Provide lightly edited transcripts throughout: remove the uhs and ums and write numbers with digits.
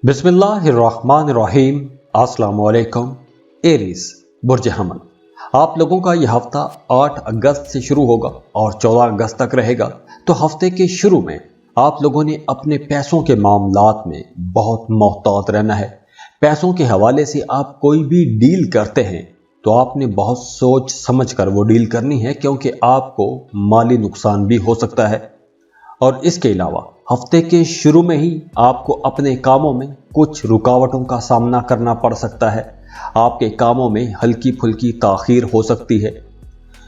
बिस्मिल्लाहिर्रहमानिर्रहीम। अस्सलाम वालेकुम। एरीज बुर्ज हमल, आप लोगों का यह हफ्ता 8 अगस्त से शुरू होगा और 14 अगस्त तक रहेगा। तो हफ्ते के शुरू में आप लोगों ने अपने पैसों के मामलात में बहुत मोहतात रहना है। पैसों के हवाले से आप कोई भी डील करते हैं तो आपने बहुत सोच समझ कर वो डील करनी है, क्योंकि आपको माली नुकसान भी हो सकता है। और इसके अलावा हफ्ते के शुरू में ही आपको अपने कामों में कुछ रुकावटों का सामना करना पड़ सकता है। आपके कामों में हल्की फुल्की ताखीर हो सकती है,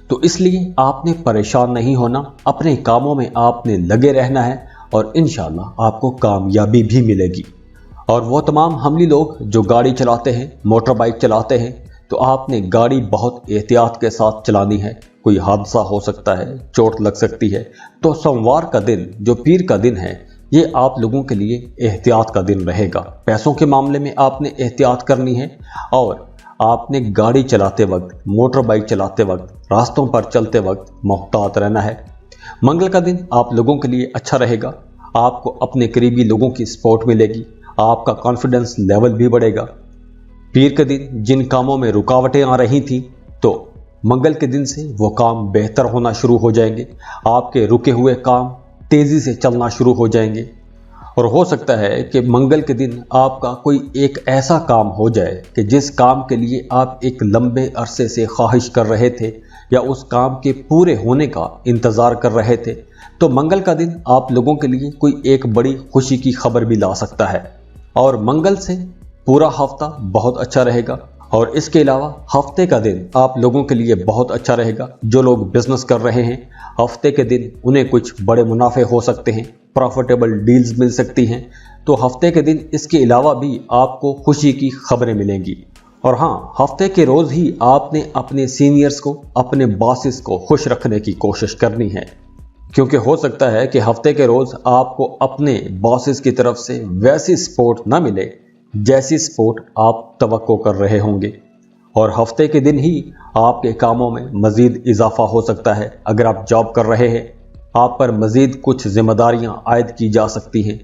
तो इसलिए आपने परेशान नहीं होना, अपने कामों में आपने लगे रहना है और इंशाल्लाह आपको कामयाबी भी मिलेगी। और वो तमाम हमली लोग जो गाड़ी चलाते हैं, मोटर बाइक चलाते हैं, तो आपने गाड़ी बहुत एहतियात के साथ चलानी है। कोई हादसा हो सकता है, चोट लग सकती है। तो सोमवार का दिन जो पीर का दिन है, ये आप लोगों के लिए एहतियात का दिन रहेगा। पैसों के मामले में आपने एहतियात करनी है और आपने गाड़ी चलाते वक्त, मोटर बाइक चलाते वक्त, रास्तों पर चलते वक्त मोहतात रहना है। मंगल का दिन आप लोगों के लिए अच्छा रहेगा। आपको अपने करीबी लोगों की सपोर्ट मिलेगी, आपका कॉन्फिडेंस लेवल भी बढ़ेगा। पीर के दिन जिन कामों में रुकावटें आ रही थी, तो मंगल के दिन से वो काम बेहतर होना शुरू हो जाएंगे। आपके रुके हुए काम तेज़ी से चलना शुरू हो जाएंगे। और हो सकता है कि मंगल के दिन आपका कोई एक ऐसा काम हो जाए कि जिस काम के लिए आप एक लंबे अरसे से ख्वाहिश कर रहे थे या उस काम के पूरे होने का इंतज़ार कर रहे थे, तो मंगल का दिन आप लोगों के लिए कोई एक बड़ी खुशी की खबर भी ला सकता है। और मंगल से पूरा हफ्ता बहुत अच्छा रहेगा। और इसके अलावा हफ्ते का दिन आप लोगों के लिए बहुत अच्छा रहेगा। जो लोग बिजनेस कर रहे हैं, हफ्ते के दिन उन्हें कुछ बड़े मुनाफे हो सकते हैं, प्रॉफिटेबल डील्स मिल सकती हैं। तो हफ्ते के दिन इसके अलावा भी आपको खुशी की खबरें मिलेंगी। और हाँ, हफ्ते के रोज़ ही आपने अपने सीनियर्स को, अपने बॉसेस को खुश रखने की कोशिश करनी है, क्योंकि हो सकता है कि हफ्ते के रोज़ आपको अपने बॉसेस की तरफ से वैसी सपोर्ट ना मिले जैसी सपोर्ट आप तवक्को कर रहे होंगे। और हफ्ते के दिन ही आपके कामों में मज़ीद इजाफा हो सकता है। अगर आप जॉब कर रहे हैं, आप पर मज़ीद कुछ जिम्मेदारियां आयद की जा सकती हैं।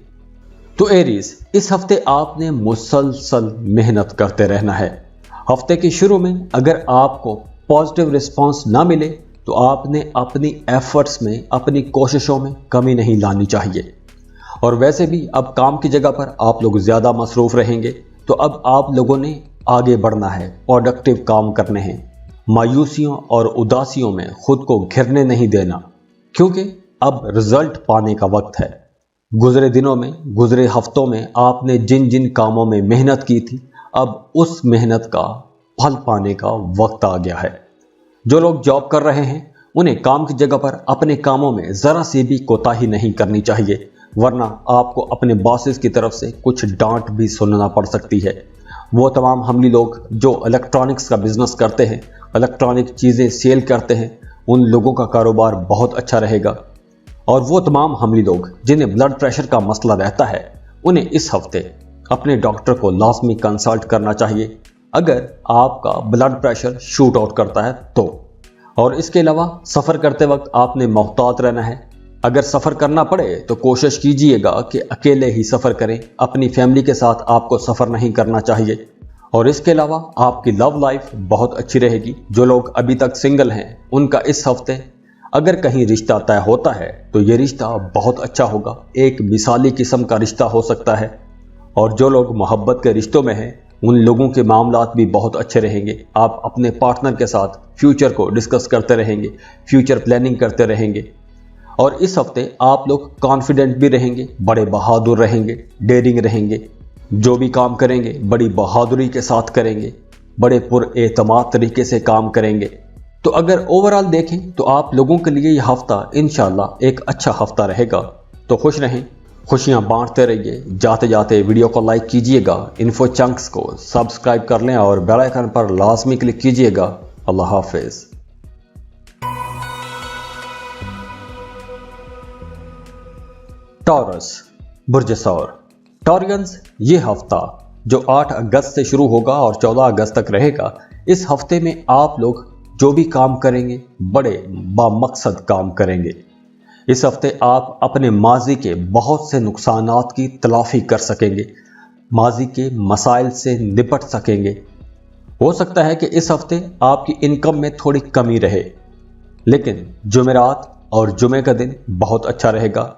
तो एरीज, इस हफ्ते आपने मुसलसल मेहनत करते रहना है। हफ्ते के शुरू में अगर आपको पॉजिटिव रिस्पांस ना मिले तो आपने अपनी एफर्ट्स में, अपनी कोशिशों में कमी नहीं लानी चाहिए। और वैसे भी अब काम की जगह पर आप लोग ज़्यादा मसरूफ़ रहेंगे, तो अब आप लोगों ने आगे बढ़ना है, प्रोडक्टिव काम करने हैं। मायूसियों और उदासियों में खुद को घिरने नहीं देना, क्योंकि अब रिजल्ट पाने का वक्त है। गुजरे दिनों में, गुजरे हफ्तों में आपने जिन जिन कामों में मेहनत की थी, अब उस मेहनत का फल पाने का वक्त आ गया है। जो लोग जॉब कर रहे हैं, उन्हें काम की जगह पर अपने कामों में ज़रा सी भी कोताही नहीं करनी चाहिए, वरना आपको अपने बॉसेस की तरफ से कुछ डांट भी सुनना पड़ सकती है। वो तमाम हमली लोग जो इलेक्ट्रॉनिक्स का बिजनेस करते हैं, इलेक्ट्रॉनिक चीज़ें सेल करते हैं, उन लोगों का कारोबार बहुत अच्छा रहेगा। और वो तमाम हमली लोग जिन्हें ब्लड प्रेशर का मसला रहता है, उन्हें इस हफ्ते अपने डॉक्टर को लाजमी कंसल्ट करना चाहिए अगर आपका ब्लड प्रेशर शूट आउट करता है तो। और इसके अलावा सफ़र करते वक्त आपने मोहतात रहना है। अगर सफ़र करना पड़े तो कोशिश कीजिएगा कि अकेले ही सफ़र करें, अपनी फैमिली के साथ आपको सफ़र नहीं करना चाहिए। और इसके अलावा आपकी लव लाइफ बहुत अच्छी रहेगी। जो लोग अभी तक सिंगल हैं, उनका इस हफ्ते अगर कहीं रिश्ता तय होता है तो ये रिश्ता बहुत अच्छा होगा, एक मिसाली किस्म का रिश्ता हो सकता है। और जो लोग मोहब्बत के रिश्तों में हैं, उन लोगों के मामलात भी बहुत अच्छे रहेंगे। आप अपने पार्टनर के साथ फ्यूचर को डिस्कस करते रहेंगे, फ्यूचर प्लानिंग करते रहेंगे। और इस हफ्ते आप लोग कॉन्फिडेंट भी रहेंगे, बड़े बहादुर रहेंगे, डेयरिंग रहेंगे। जो भी काम करेंगे बड़ी बहादुरी के साथ करेंगे, बड़े पुरएतमाद तरीके से काम करेंगे। तो अगर ओवरऑल देखें तो आप लोगों के लिए यह हफ्ता इंशाल्लाह एक अच्छा हफ्ता रहेगा। तो खुश रहें, खुशियां बांटते रहिए। जाते जाते वीडियो को लाइक कीजिएगा, इन्फो चंक्स को सब्सक्राइब कर लें और बेल आइकन पर लाजमी क्लिक कीजिएगा। अल्लाह हाफिज़। टॉरस बुर्ज सौर, टॉरियंस, ये हफ्ता जो 8 अगस्त से शुरू होगा और 14 अगस्त तक रहेगा, इस हफ्ते में आप लोग जो भी काम करेंगे बड़े बामकसद काम करेंगे। इस हफ्ते आप अपने माजी के बहुत से नुकसानात की तलाफी कर सकेंगे। ماضی کے مسائل سے نپٹ سکیں گے۔ ہو سکتا ہے کہ اس ہفتے آپ کی انکم میں تھوڑی کمی رہے، لیکن جمعرات اور جمعے کا دن بہت اچھا رہے گا۔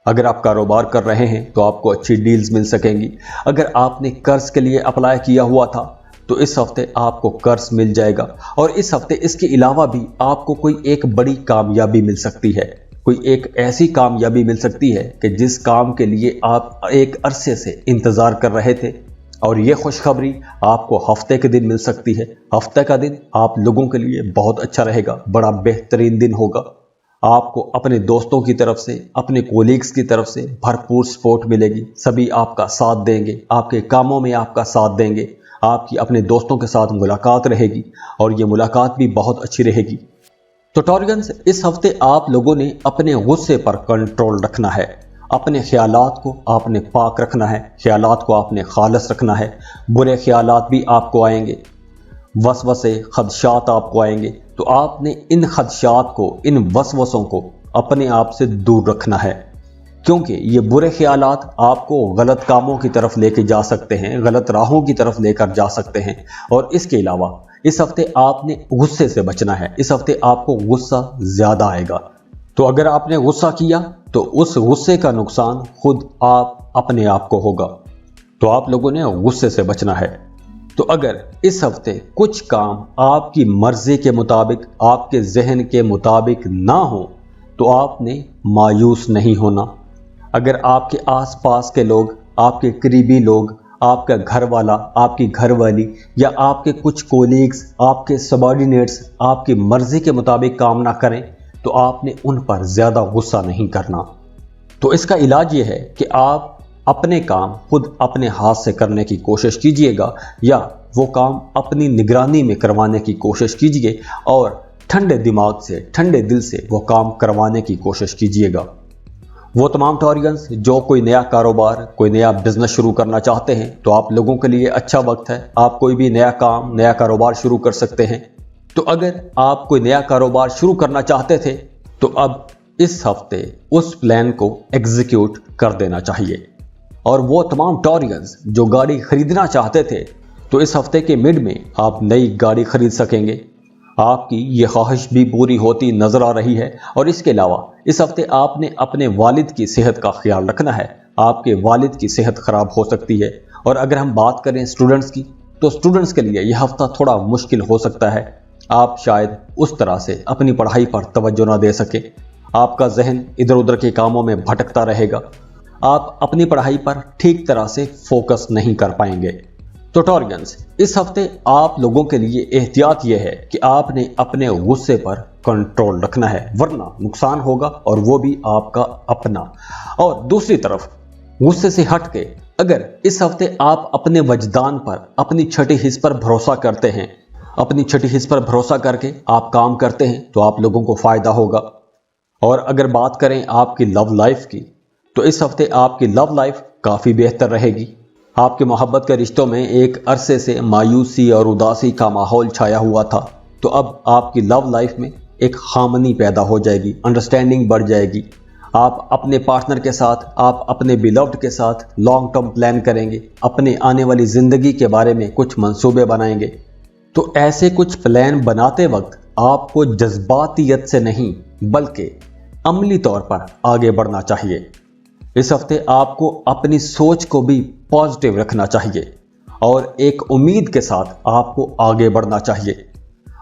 اگر آپ کاروبار کر رہے ہیں تو آپ کو اچھی ڈیلز مل سکیں گی۔ اگر آپ نے قرض کے لیے اپلائی کیا ہوا تھا تو اس ہفتے آپ کو قرض مل جائے گا، اور اس ہفتے اس کے علاوہ بھی آپ کو کوئی ایک بڑی کامیابی مل سکتی ہے۔ کوئی ایک ایسی کامیابی مل سکتی ہے کہ جس کام کے لیے آپ ایک عرصے سے انتظار کر رہے تھے، اور یہ خوشخبری آپ کو ہفتے کے دن مل سکتی ہے۔ ہفتے کا دن آپ لوگوں کے لیے بہت اچھا رہے گا، بڑا بہترین دن ہوگا۔ آپ کو اپنے دوستوں کی طرف سے، اپنے کولیگز کی طرف سے بھرپور سپورٹ ملے گی۔ سبھی آپ کا ساتھ دیں گے، آپ کے کاموں میں آپ کا ساتھ دیں گے۔ آپ کی اپنے دوستوں کے ساتھ ملاقات رہے گی، اور یہ ملاقات بھی بہت اچھی رہے گی۔ تو ٹورینز، اس ہفتے آپ لوگوں نے اپنے غصے پر کنٹرول رکھنا ہے۔ اپنے خیالات کو آپ نے پاک رکھنا ہے، خیالات کو آپ نے خالص رکھنا ہے۔ برے خیالات بھی آپ کو آئیں گے، وسوسے، خدشات آپ کو آئیں گے، تو آپ نے ان خدشات کو، ان وسوسوں کو اپنے آپ سے دور رکھنا ہے، کیونکہ یہ برے خیالات آپ کو غلط کاموں کی طرف لے کے جا سکتے ہیں، غلط راہوں کی طرف لے کر جا سکتے ہیں۔ اور اس کے علاوہ اس ہفتے آپ نے غصے سے بچنا ہے۔ اس ہفتے آپ کو غصہ زیادہ آئے گا، تو اگر آپ نے غصہ کیا تو اس غصے کا نقصان خود آپ اپنے آپ کو ہوگا۔ تو آپ لوگوں نے غصے سے بچنا ہے۔ تو اگر اس ہفتے کچھ کام آپ کی مرضی کے مطابق، آپ کے ذہن کے مطابق نہ ہو تو آپ نے مایوس نہیں ہونا۔ اگر آپ کے آس پاس کے لوگ، آپ کے قریبی لوگ، آپ کا گھر والا، آپ کی گھر والی، یا آپ کے کچھ کولیگز، آپ کے سبارڈینیٹس آپ کی مرضی کے مطابق کام نہ کریں تو آپ نے ان پر زیادہ غصہ نہیں کرنا۔ تو اس کا علاج یہ ہے کہ آپ اپنے کام خود اپنے ہاتھ سے کرنے کی کوشش کیجئے گا، یا وہ کام اپنی نگرانی میں کروانے کی کوشش کیجئے، اور ٹھنڈے دماغ سے، ٹھنڈے دل سے وہ کام کروانے کی کوشش کیجئے گا۔ وہ تمام ٹورینز جو کوئی نیا کاروبار، کوئی نیا بزنس شروع کرنا چاہتے ہیں، تو آپ لوگوں کے لیے اچھا وقت ہے۔ آپ کوئی بھی نیا کام، نیا کاروبار شروع کر سکتے ہیں۔ تو اگر آپ کوئی نیا کاروبار شروع کرنا چاہتے تھے تو اب اس ہفتے اس پلان کو ایگزیکیوٹ کر دینا چاہیے۔ اور وہ تمام ٹورینز جو گاڑی خریدنا چاہتے تھے، تو اس ہفتے کے مڈ میں آپ نئی گاڑی خرید سکیں گے۔ آپ کی یہ خواہش بھی پوری ہوتی نظر آ رہی ہے۔ اور اس کے علاوہ اس ہفتے آپ نے اپنے والد کی صحت کا خیال رکھنا ہے۔ آپ کے والد کی صحت خراب ہو سکتی ہے۔ اور اگر ہم بات کریں اسٹوڈنٹس کی، تو اسٹوڈنٹس کے لیے یہ ہفتہ تھوڑا مشکل ہو سکتا ہے۔ آپ شاید اس طرح سے اپنی پڑھائی پر توجہ نہ دے سکیں۔ آپ کا ذہن ادھر ادھر کے کاموں میں بھٹکتا رہے گا۔ آپ اپنی پڑھائی پر ٹھیک طرح سے فوکس نہیں کر پائیں گے۔ تو ٹورینز، اس ہفتے آپ لوگوں کے لیے احتیاط یہ ہے کہ آپ نے اپنے غصے پر کنٹرول رکھنا ہے، ورنہ نقصان ہوگا، اور وہ بھی آپ کا اپنا۔ اور دوسری طرف غصے سے ہٹ کے اگر اس ہفتے آپ اپنے وجدان پر، اپنی چھٹی حس پر بھروسہ کرتے ہیں، اپنی چھٹی حس پر بھروسہ کر کے آپ کام کرتے ہیں، تو آپ لوگوں کو فائدہ ہوگا۔ اور اگر بات کریں آپ کی لو لائف کی، تو اس ہفتے آپ کی لو لائف کافی بہتر رہے گی۔ آپ کے محبت کے رشتوں میں ایک عرصے سے مایوسی اور اداسی کا ماحول چھایا ہوا تھا، تو اب آپ کی لو لائف میں ایک ہارمنی پیدا ہو جائے گی، انڈرسٹینڈنگ بڑھ جائے گی۔ آپ اپنے پارٹنر کے ساتھ، آپ اپنے بیلوڈ کے ساتھ لانگ ٹرم پلان کریں گے، اپنے آنے والی زندگی کے بارے میں کچھ منصوبے بنائیں گے۔ تو ایسے کچھ پلان بناتے وقت آپ کو جذباتیت سے نہیں بلکہ عملی طور پر آگے بڑھنا چاہیے۔ اس ہفتے آپ کو اپنی سوچ کو بھی پازیٹیو رکھنا چاہیے، اور ایک امید کے ساتھ آپ کو آگے بڑھنا چاہیے۔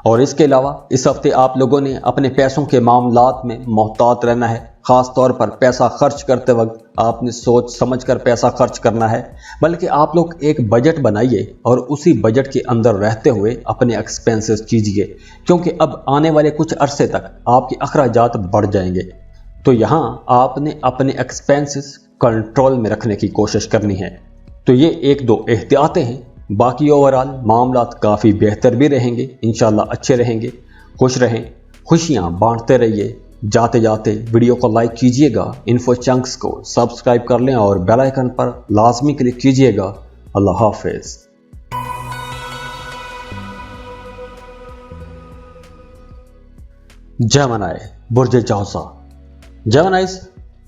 اور اس کے علاوہ اس ہفتے آپ لوگوں نے اپنے پیسوں کے معاملات میں محتاط رہنا ہے۔ خاص طور پر پیسہ خرچ کرتے وقت آپ نے سوچ سمجھ کر پیسہ خرچ کرنا ہے، بلکہ آپ لوگ ایک بجٹ بنائیے اور اسی بجٹ کے اندر رہتے ہوئے اپنے ایکسپینسز کیجیے، کیونکہ اب آنے والے کچھ عرصے تک آپ کے اخراجات بڑھ جائیں گے۔ تو یہاں آپ نے اپنے ایکسپینسز کنٹرول میں رکھنے کی کوشش کرنی ہے۔ تو یہ ایک دو احتیاطیں ہیں، باقی اوورال معاملات کافی بہتر بھی رہیں گے، انشاءاللہ اچھے رہیں گے۔ خوش رہیں، خوشیاں بانٹتے رہیے۔ جاتے جاتے ویڈیو کو لائک کیجئے گا، انفو چنکس کو سبسکرائب کر لیں اور بیل آئیکن پر لازمی کلک کیجئے گا۔ اللہ حافظ۔ جیمنائی، برج جوزا۔ جیمنائیز،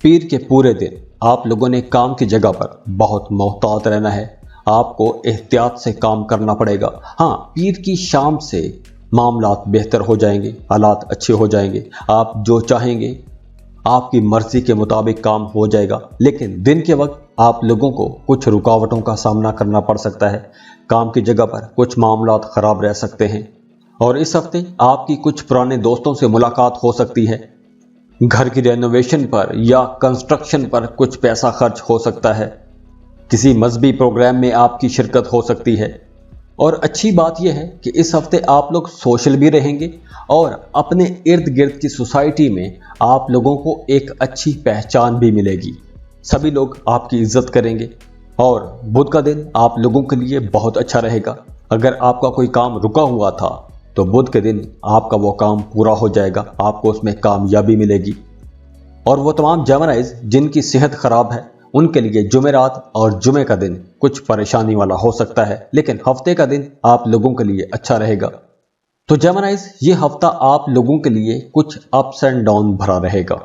پیر کے پورے دن آپ لوگوں نے کام کی جگہ پر بہت محتاط رہنا ہے۔ آپ کو احتیاط سے کام کرنا پڑے گا۔ ہاں، پیر کی شام سے معاملات بہتر ہو جائیں گے، حالات اچھے ہو جائیں گے، آپ جو چاہیں گے آپ کی مرضی کے مطابق کام ہو جائے گا۔ لیکن دن کے وقت آپ لوگوں کو کچھ رکاوٹوں کا سامنا کرنا پڑ سکتا ہے، کام کی جگہ پر کچھ معاملات خراب رہ سکتے ہیں، اور اس ہفتے آپ کی کچھ پرانے دوستوں سے ملاقات ہو سکتی ہے۔ گھر کی رینوویشن پر یا کنسٹرکشن پر کچھ پیسہ خرچ ہو سکتا ہے، کسی مذہبی پروگرام میں آپ کی شرکت ہو سکتی ہے، اور اچھی بات یہ ہے کہ اس ہفتے آپ لوگ سوشل بھی رہیں گے اور اپنے ارد گرد کی سوسائٹی میں آپ لوگوں کو ایک اچھی پہچان بھی ملے گی، سبھی لوگ آپ کی عزت کریں گے، اور بدھ کا دن آپ لوگوں کے لیے بہت اچھا رہے گا۔ اگر آپ کا کوئی کام رکا ہوا تھا تو بدھ کے دن آپ کا وہ کام پورا ہو جائے گا، آپ کو اس میں کامیابی ملے گی۔ اور وہ تمام جیمنائیز جن کی صحت خراب ہے ان کے لیے جمعرات اور جمعے کا دن کچھ پریشانی والا ہو سکتا ہے، لیکن ہفتے کا دن آپ لوگوں کے لیے اچھا رہے گا۔ تو جیمنائیز، یہ ہفتہ آپ لوگوں کے لیے کچھ اپس اینڈ ڈاؤن بھرا رہے گا،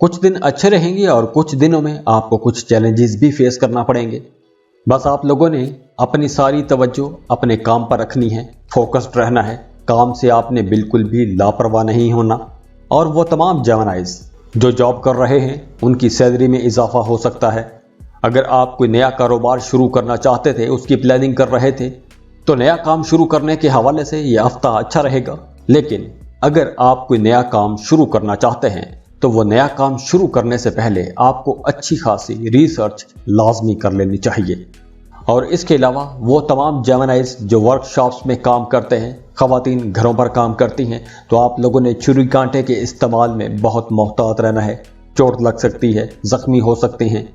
کچھ دن اچھے رہیں گے اور کچھ دنوں میں آپ کو کچھ چیلنجز بھی فیس کرنا پڑیں گے۔ بس آپ لوگوں نے اپنی ساری توجہ اپنے کام پر رکھنی ہے، فوکسڈ رہنا ہے، کام سے آپ نے بالکل بھی لاپرواہ نہیں ہونا۔ اور وہ تمام جیمنائیز جو جاب کر رہے ہیں ان کی سیلری میں اضافہ ہو سکتا ہے۔ اگر آپ کوئی نیا کاروبار شروع کرنا چاہتے تھے، اس کی پلاننگ کر رہے تھے، تو نیا کام شروع کرنے کے حوالے سے یہ ہفتہ اچھا رہے گا۔ لیکن اگر آپ کوئی نیا کام شروع کرنا چاہتے ہیں تو وہ نیا کام شروع کرنے سے پہلے آپ کو اچھی خاصی ریسرچ لازمی کر لینی چاہیے۔ اور اس کے علاوہ وہ تمام جیمنائیز جو ورک شاپس میں کام کرتے ہیں، خواتین گھروں پر کام کرتی ہیں، تو آپ لوگوں نے چھری کانٹے کے استعمال میں بہت محتاط رہنا ہے، چوٹ لگ سکتی ہے، زخمی ہو سکتے ہیں۔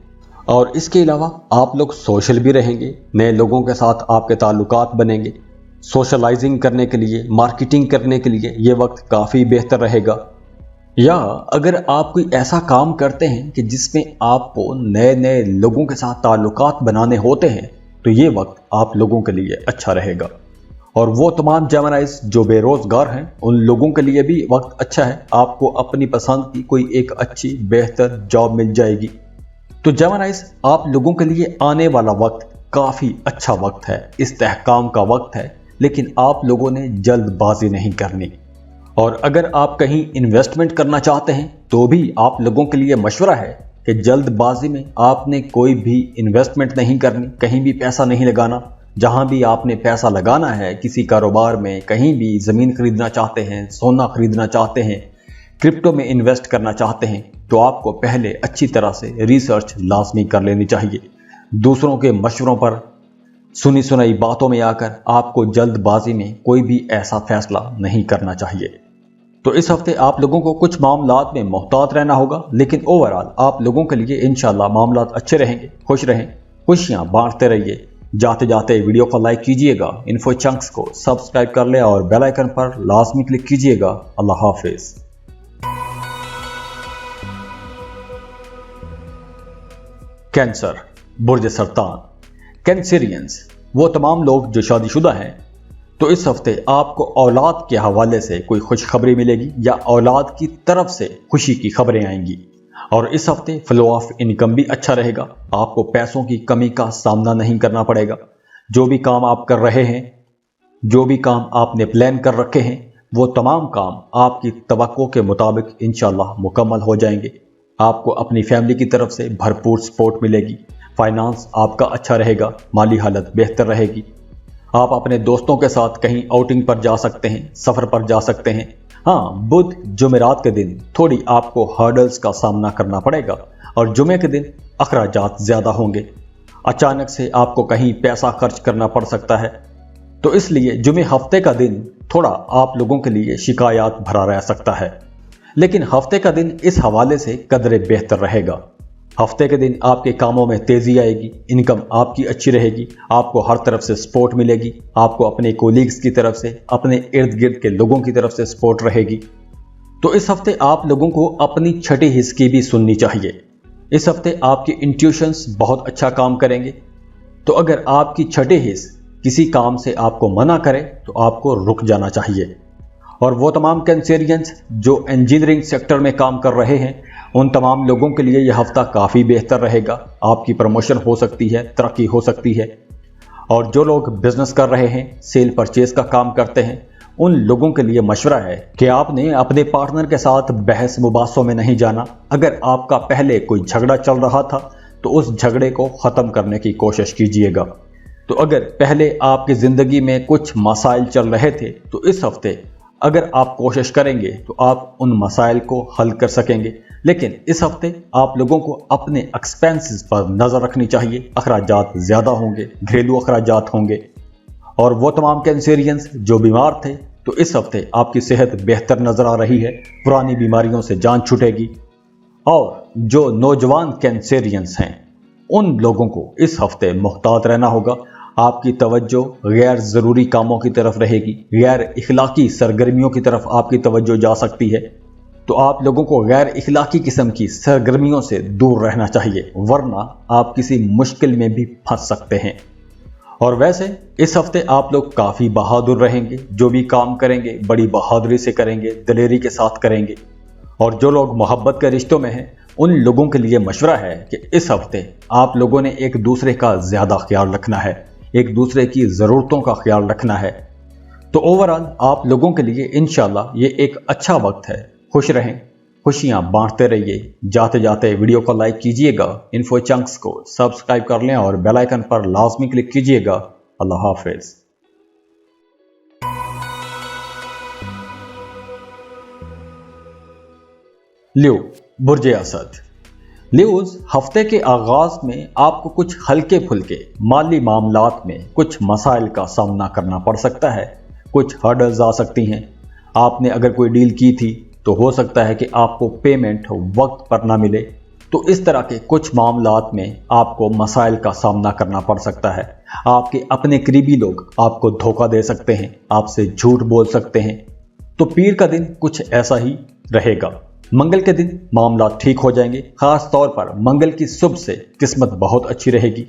اور اس کے علاوہ آپ لوگ سوشل بھی رہیں گے، نئے لوگوں کے ساتھ آپ کے تعلقات بنیں گے، سوشلائزنگ کرنے کے لیے، مارکیٹنگ کرنے کے لیے یہ وقت کافی بہتر رہے گا۔ یا اگر آپ کوئی ایسا کام کرتے ہیں کہ جس میں آپ کو نئے لوگوں کے ساتھ تعلقات بنانے ہوتے ہیں، تو یہ وقت آپ لوگوں کے لیے اچھا رہے گا۔ اور وہ تمام جیمنائیز جو بے روزگار ہیں ان لوگوں کے لیے بھی وقت اچھا ہے، آپ کو اپنی پسند کی کوئی ایک اچھی بہتر جاب مل جائے گی۔ تو جیمنائیز، آپ لوگوں کے لیے آنے والا وقت کافی اچھا وقت ہے، استحکام کا وقت ہے، لیکن آپ لوگوں نے جلد بازی نہیں کرنی۔ اور اگر آپ کہیں انویسٹمنٹ کرنا چاہتے ہیں تو بھی آپ لوگوں کے لیے مشورہ ہے کہ جلد بازی میں آپ نے کوئی بھی انویسٹمنٹ نہیں کرنی، کہیں بھی پیسہ نہیں لگانا۔ جہاں بھی آپ نے پیسہ لگانا ہے، کسی کاروبار میں، کہیں بھی زمین خریدنا چاہتے ہیں، سونا خریدنا چاہتے ہیں، کرپٹو میں انویسٹ کرنا چاہتے ہیں، تو آپ کو پہلے اچھی طرح سے ریسرچ لازمی کر لینی چاہیے۔ دوسروں کے مشوروں پر، سنی سنائی باتوں میں آ کر آپ کو جلد بازی میں کوئی بھی ایسا فیصلہ نہیں کرنا چاہیے۔ تو اس ہفتے آپ لوگوں کو کچھ معاملات میں محتاط رہنا ہوگا، لیکن اوورآل آپ لوگوں کے لیے انشاءاللہ معاملات اچھے رہیں گے۔ خوش رہیں، خوشیاں بانٹتے رہیے۔ جاتے جاتے ویڈیو کو لائک کیجئے گا، انفو چنکس کو سبسکرائب کر لیں اور بیل آئیکن پر لازمی کلک کیجئے گا۔ اللہ حافظ۔ کینسر، برج سرطان، کینسرینز، وہ تمام لوگ جو شادی شدہ ہیں، تو اس ہفتے آپ کو اولاد کے حوالے سے کوئی خوشخبری ملے گی یا اولاد کی طرف سے خوشی کی خبریں آئیں گی۔ اور اس ہفتے فلو آف انکم بھی اچھا رہے گا، آپ کو پیسوں کی کمی کا سامنا نہیں کرنا پڑے گا۔ جو بھی کام آپ کر رہے ہیں، جو بھی کام آپ نے پلان کر رکھے ہیں، وہ تمام کام آپ کی توقع کے مطابق انشاءاللہ مکمل ہو جائیں گے۔ آپ کو اپنی فیملی کی طرف سے بھرپور سپورٹ ملے گی، فائنانس آپ کا اچھا رہے گا، مالی حالت بہتر رہے گی۔ آپ اپنے دوستوں کے ساتھ کہیں آؤٹنگ پر جا سکتے ہیں، سفر پر جا سکتے ہیں۔ ہاں، بدھ جمعرات کے دن تھوڑی آپ کو ہرڈلز کا سامنا کرنا پڑے گا، اور جمعے کے دن اخراجات زیادہ ہوں گے۔ اچانک سے آپ کو کہیں پیسہ خرچ کرنا پڑ سکتا ہے، تو اس لیے جمعے ہفتے کا دن تھوڑا آپ لوگوں کے لیے شکایات بھرا رہ سکتا ہے، لیکن ہفتے کا دن اس حوالے سے قدرے بہتر رہے گا۔ ہفتے کے دن آپ کے کاموں میں تیزی آئے گی، انکم آپ کی اچھی رہے گی، آپ کو ہر طرف سے سپورٹ ملے گی، آپ کو اپنے کولیگز کی طرف سے، اپنے ارد گرد کے لوگوں کی طرف سے سپورٹ رہے گی۔ تو اس ہفتے آپ لوگوں کو اپنی چھٹی حص کی بھی سننی چاہیے۔ اس ہفتے آپ کی انٹیوشنز بہت اچھا کام کریں گے، تو اگر آپ کی چھٹی حص کسی کام سے آپ کو منع کرے تو آپ کو رک جانا چاہیے۔ اور وہ تمام کینسرینز جو انجینئرنگ سیکٹر میں کام کر رہے ہیں، ان تمام لوگوں کے لیے یہ ہفتہ کافی بہتر رہے گا۔ آپ کی پروموشن ہو سکتی ہے، ترقی ہو سکتی ہے۔ और जो लोग बिजनेस कर रहे हैं, सेल परचेज का काम करते हैं, उन लोगों के लिए मशवरा है कि आपने अपने पार्टनर के साथ बहस मुबासों में नहीं जाना। अगर आपका पहले कोई झगड़ा चल रहा था तो उस झगड़े को ख़त्म करने की कोशिश कीजिएगा। तो अगर पहले आपकी ज़िंदगी में कुछ मसाइल चल रहे थे तो इस हफ्ते अगर आप कोशिश करेंगे तो आप उन मसाइल को हल कर सकेंगे। लेकिन इस हफ्ते आप लोगों को अपने एक्सपेंसेस पर नज़र रखनी चाहिए। अखराजात ज़्यादा होंगे, घरेलू अखराजात होंगे। और वो तमाम कैंसेरियंस जो बीमार थे तो इस हफ्ते आपकी सेहत बेहतर नज़र आ रही है, पुरानी बीमारियों से जान छूटेगी। और जो नौजवान कैंसेरियंस हैं उन लोगों को इस हफ्ते मुहतात रहना होगा। आपकी तवज्जो गैर ज़रूरी कामों की तरफ रहेगी, गैर इखलाकी सरगर्मियों की तरफ आपकी तवज्जो जा सकती है। तो आप लोगों को गैर इखलाकी किस्म की सरगर्मियों से दूर रहना चाहिए, वरना आप किसी मुश्किल में भी फंस सकते हैं। और वैसे इस हफ्ते आप लोग काफ़ी बहादुर रहेंगे, जो भी काम करेंगे बड़ी बहादुरी से करेंगे, दिलेरी के साथ करेंगे। और जो लोग मोहब्बत के रिश्तों में हैं उन लोगों के लिए मशवरा है कि इस हफ्ते आप लोगों ने एक दूसरे का ज़्यादा ख्याल रखना है, एक दूसरे की ज़रूरतों का ख्याल रखना है। तो ओवरऑल आप लोगों के लिए इंशाल्लाह ये एक अच्छा वक्त है। खुश रहें, खुशियाँ बांटते रहिए। जाते जाते वीडियो को लाइक कीजिएगा, इन्फो चंक्स को सब्सक्राइब कर लें और बेल आइकन पर लाजमी क्लिक कीजिएगा। अल्लाह हाफिज़। लियो, बुर्ज असद। लियोज, हफ्ते के आगाज में आपको कुछ हल्के फुल्के माली मामलात में कुछ मसाइल का सामना करना पड़ सकता है, कुछ हर्डल्स आ सकती हैं। आपने अगर कोई डील की थी तो हो सकता है कि आपको पेमेंट वक्त पर ना मिले। तो इस तरह के कुछ मामलात में आपको मसाइल का सामना करना पड़ सकता है। आपके अपने करीबी लोग आपको धोखा दे सकते हैं, आपसे झूठ बोल सकते हैं। तो पीर का दिन कुछ ऐसा ही रहेगा। मंगल के दिन मामला ठीक हो जाएंगे। खास तौर पर मंगल की सुबह से किस्मत बहुत अच्छी रहेगी,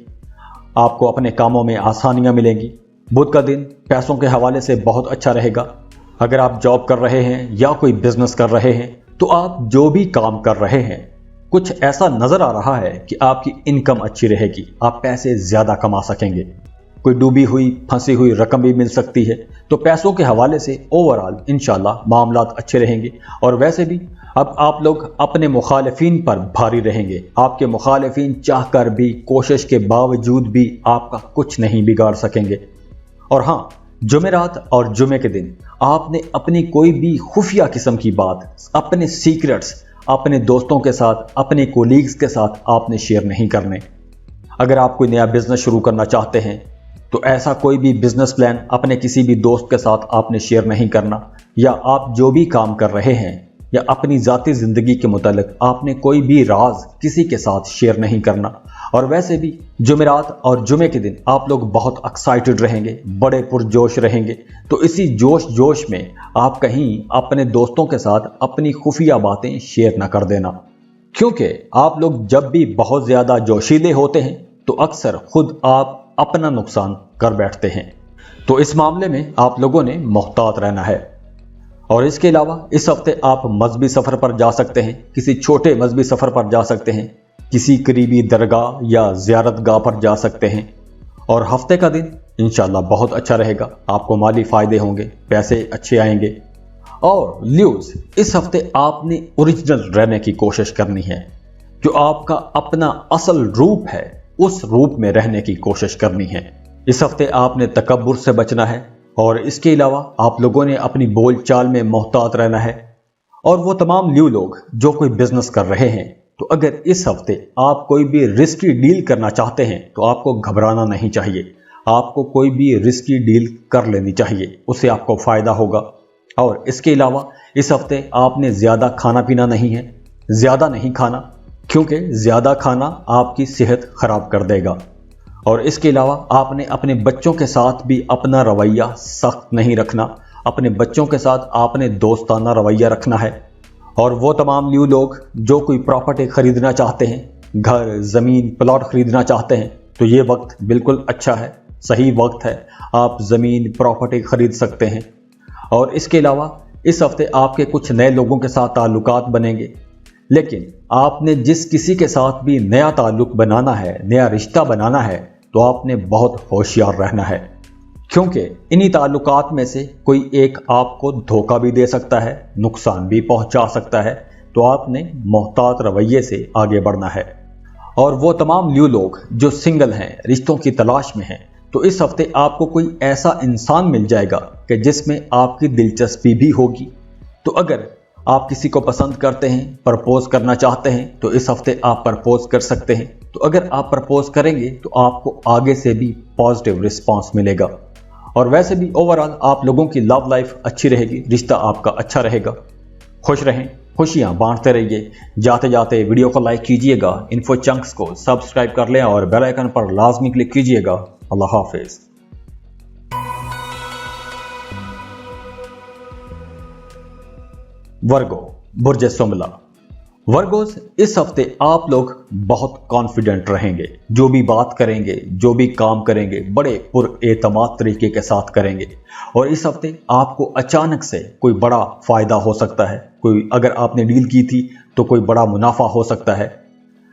आपको अपने कामों में आसानियां मिलेंगी। बुध का दिन पैसों के हवाले से बहुत अच्छा रहेगा। अगर आप जॉब कर रहे हैं या कोई बिजनेस कर रहे हैं तो आप जो भी काम कर रहे हैं कुछ ऐसा नजर आ रहा है कि आपकी इनकम अच्छी रहेगी, आप पैसे ज्यादा कमा सकेंगे। कोई डूबी हुई फंसी हुई रकम भी मिल सकती है। तो पैसों के हवाले से ओवरऑल इंशाल्लाह मामलात अच्छे रहेंगे। और वैसे भी अब आप लोग अपने मुखालिफिन पर भारी रहेंगे। आपके मुखालिफिन चाहकर भी, कोशिश के बावजूद भी आपका कुछ नहीं बिगाड़ सकेंगे। और हाँ, जुमेरात और जुमे के दिन आपने अपनी कोई भी खुफिया किस्म की बात, अपने सीक्रेट्स अपने दोस्तों के साथ, अपने कोलीग्स के साथ आपने शेयर नहीं करने। अगर आप कोई नया बिजनेस शुरू करना चाहते हैं तो ऐसा कोई भी बिजनेस प्लान अपने किसी भी दोस्त के साथ आपने शेयर नहीं करना। या आप जो भी काम कर रहे हैं या अपनी ज़ाती ज़िंदगी के मुतालिक आपने कोई भी राज किसी के साथ शेयर नहीं करना। और वैसे भी जुमेरात और जुमे के दिन आप लोग बहुत एक्साइटेड रहेंगे, बड़े पुरजोश रहेंगे। तो इसी जोश में आप कहीं अपने दोस्तों के साथ अपनी खुफिया बातें शेयर न कर देना, क्योंकि आप लोग जब भी बहुत ज़्यादा जोशीले होते हैं तो अक्सर खुद आप अपना नुकसान कर बैठते हैं। तो इस मामले में आप लोगों ने मुहतात रहना है। और इसके अलावा इस हफ्ते आप मजहबी सफ़र पर जा सकते हैं, किसी छोटे मजहबी सफ़र पर जा सकते हैं, किसी करीबी दरगाह या ज़ियारत गाह पर जा सकते हैं। और हफ्ते का दिन इंशाल्लाह बहुत अच्छा रहेगा, आपको माली फ़ायदे होंगे, पैसे अच्छे आएंगे। और लियोज, इस हफ्ते आपने ओरिजिनल रहने की कोशिश करनी है। जो आपका अपना असल रूप है उस रूप में रहने की कोशिश करनी है। इस हफ्ते आपने तकब्बुर से बचना है। और इसके अलावा आप लोगों ने अपनी बोल चाल में मोहतात रहना है। और वो तमाम लियो लोग जो कोई बिजनेस कर रहे हैं, तो अगर इस हफ्ते आप कोई भी रिस्की डील करना चाहते हैं तो आपको घबराना नहीं चाहिए। आपको कोई भी रिस्की डील कर लेनी चाहिए, उससे आपको फ़ायदा होगा। और इसके अलावा इस हफ्ते आपने ज़्यादा खाना पीना नहीं है, ज़्यादा नहीं खाना, क्योंकि ज़्यादा खाना आपकी सेहत ख़राब कर देगा। और इसके अलावा आपने अपने बच्चों के साथ भी अपना रवैया सख्त नहीं रखना। अपने बच्चों के साथ आपने दोस्ताना रवैया रखना है। और वो तमाम लियो लोग जो कोई प्रॉपर्टी ख़रीदना चाहते हैं, घर, ज़मीन, प्लॉट ख़रीदना चाहते हैं, तो ये वक्त बिल्कुल अच्छा है, सही वक्त है, आप ज़मीन प्रॉपर्टी ख़रीद सकते हैं। और इसके अलावा इस हफ्ते आपके कुछ नए लोगों के साथ ताल्लुकात बनेंगे। लेकिन आपने जिस किसी के साथ भी नया ताल्लुक बनाना है, नया रिश्ता बनाना है, तो आपने बहुत होशियार रहना है, क्योंकि इन्हीं ताल्लुकात में से कोई एक आपको धोखा भी दे सकता है, नुकसान भी पहुंचा सकता है। तो आपने मोहतात रवैये से आगे बढ़ना है। और वो तमाम न्यू लोग जो सिंगल हैं, रिश्तों की तलाश में हैं, तो इस हफ्ते आपको कोई ऐसा इंसान मिल जाएगा कि जिसमें आपकी दिलचस्पी भी होगी। तो अगर आप किसी को पसंद करते हैं, प्रपोज करना चाहते हैं, तो इस हफ्ते आप प्रपोज कर सकते हैं। तो अगर आप प्रपोज करेंगे तो आपको आगे से भी पॉजिटिव रिस्पांस मिलेगा। और वैसे भी ओवरऑल आप लोगों की लव लाइफ अच्छी रहेगी, रिश्ता आपका अच्छा रहेगा। खुश रहें, खुशियां बांटते रहिए। जाते जाते वीडियो को लाइक कीजिएगा, इन्फो चंक्स को सब्सक्राइब कर लें और बेल आइकन पर लाजमी क्लिक कीजिएगा। अल्लाह हाफिज। वर्गो, बुर्ज सुमला। वर्गोस, इस हफ्ते आप लोग बहुत कॉन्फिडेंट रहेंगे। जो भी बात करेंगे, जो भी काम करेंगे, बड़े पुरएतमाद तरीके के साथ करेंगे। और इस हफ्ते आपको अचानक से कोई बड़ा फायदा हो सकता है। कोई अगर आपने डील की थी तो कोई बड़ा मुनाफा हो सकता है।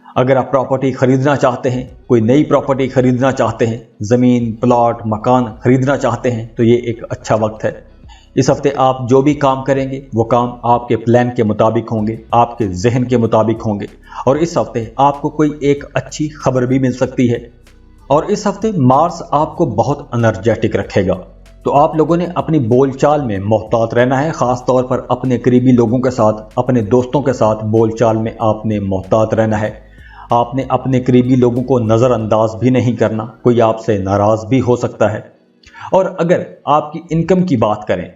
अगर आप प्रॉपर्टी खरीदना चाहते हैं, कोई नई प्रॉपर्टी खरीदना चाहते हैं, ज़मीन, प्लॉट, मकान खरीदना चाहते हैं, तो ये एक अच्छा वक्त है। इस हफ्ते आप जो भी काम करेंगे वो काम आपके प्लान के मुताबिक होंगे, आपके जहन के मुताबिक होंगे। और इस हफ्ते आपको कोई एक अच्छी खबर भी मिल सकती है। और इस हफ्ते मार्स आपको बहुत एनर्जेटिक रखेगा। तो आप लोगों ने अपनी बोलचाल में मोहतात रहना है, ख़ास तौर पर अपने करीबी लोगों के साथ, अपने दोस्तों के साथ बोलचाल में आपने मोहतात रहना है। आपने अपने करीबी लोगों को नज़रअंदाज भी नहीं करना, कोई आपसे नाराज़ भी हो सकता है। और अगर आपकी इनकम की बात करें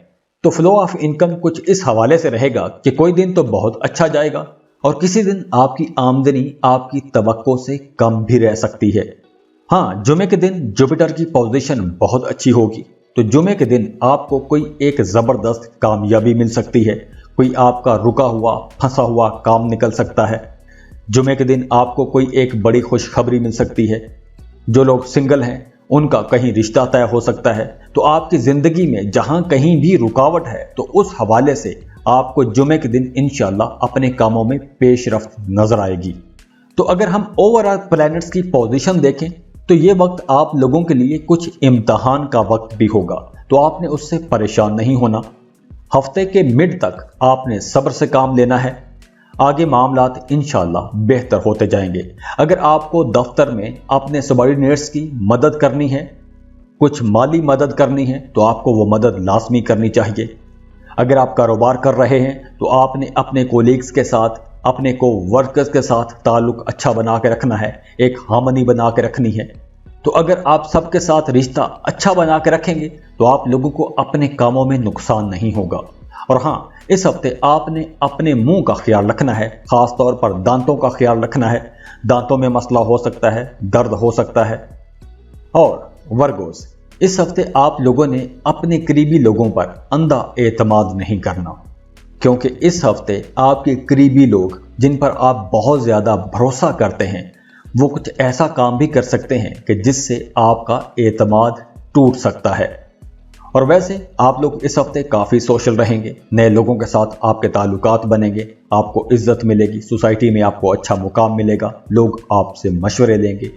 तो फ्लो ऑफ इनकम कुछ इस हवाले से रहेगा कि कोई दिन तो बहुत अच्छा जाएगा और किसी दिन आपकी आमदनी आपकी तवक्को से कम भी रह सकती है। हाँ, जुमे के दिन जुपिटर की पोजीशन बहुत अच्छी होगी, तो जुमे के दिन आपको कोई एक ज़बरदस्त कामयाबी मिल सकती है। कोई आपका रुका हुआ, फंसा हुआ काम निकल सकता है। जुमे के दिन आपको कोई एक बड़ी खुशखबरी मिल सकती है। जो लोग सिंगल हैं उनका कहीं रिश्ता तय हो सकता है। तो आपकी ज़िंदगी में जहां कहीं भी रुकावट है तो उस हवाले से आपको जुमे के दिन इंशाल्लाह अपने कामों में पेशरफ्त नजर आएगी। तो अगर हम ओवरऑल प्लैनेट्स की पोजीशन देखें तो ये वक्त आप लोगों के लिए कुछ इम्तहान का वक्त भी होगा, तो आपने उससे परेशान नहीं होना। हफ्ते के मिड तक आपने सब्र से काम लेना है। आगे मामलात इंशाल्लाह बेहतर होते जाएंगे। अगर आपको दफ्तर में अपने सबॉर्डिनेट्स की मदद करनी है, कुछ माली मदद करनी है, तो आपको वो मदद लाजमी करनी चाहिए। अगर आप कारोबार कर रहे हैं तो आपने अपने कोलीग्स के साथ, अपने को वर्कर्स के साथ ताल्लुक अच्छा बना के रखना है, एक हार्मनी बना के रखनी है। तो अगर आप सबके साथ रिश्ता अच्छा बना के रखेंगे तो आप लोगों को अपने कामों में नुकसान नहीं होगा। और हाँ, इस हफ्ते आपने अपने मुंह का ख्याल रखना है, खास तौर पर दांतों का ख्याल रखना है। दांतों में मसला हो सकता है, दर्द हो सकता है। और वर्गोस, इस हफ्ते आप लोगों ने अपने करीबी लोगों पर अंधा एतमाद नहीं करना, क्योंकि इस हफ्ते आपके करीबी लोग जिन पर आप बहुत ज़्यादा भरोसा करते हैं वो कुछ ऐसा काम भी कर सकते हैं कि जिससे आपका एतमाद टूट सकता है। और वैसे आप लोग इस हफ्ते काफ़ी सोशल रहेंगे, नए लोगों के साथ आपके ताल्लुकात बनेंगे, आपको इज्जत मिलेगी, सोसाइटी में आपको अच्छा मुकाम मिलेगा, लोग आपसे मशवरे लेंगे।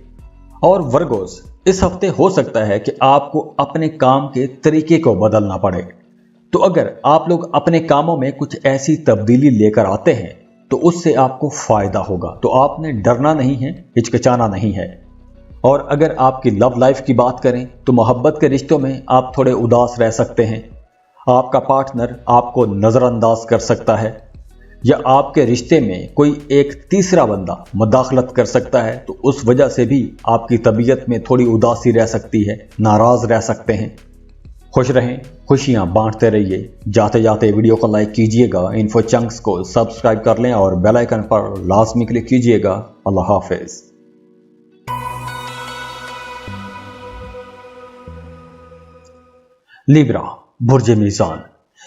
और वर्गोस, इस हफ्ते हो सकता है कि आपको अपने काम के तरीके को बदलना पड़े। तो अगर आप लोग अपने कामों में कुछ ऐसी तब्दीली लेकर आते हैं तो उससे आपको फ़ायदा होगा। तो आपने डरना नहीं है, हिचकिचाना नहीं है। और अगर आपकी लव लाइफ की बात करें तो मोहब्बत के रिश्तों में आप थोड़े उदास रह सकते हैं। आपका पार्टनर आपको नज़रअंदाज कर सकता है, या आपके रिश्ते में कोई एक तीसरा बंदा मुदाखलत कर सकता है, तो उस वजह से भी आपकी तबीयत में थोड़ी उदासी रह सकती है, नाराज़ रह सकते हैं। खुश रहें, खुशियां बांटते रहिए। जाते जाते वीडियो को लाइक कीजिएगा, इन्फो चंक्स को सब्सक्राइब कर लें और बेल आइकन पर लाजमी क्लिक कीजिएगा। अल्लाह हाफिज। लिब्रा, बुर्ज मीज़ान।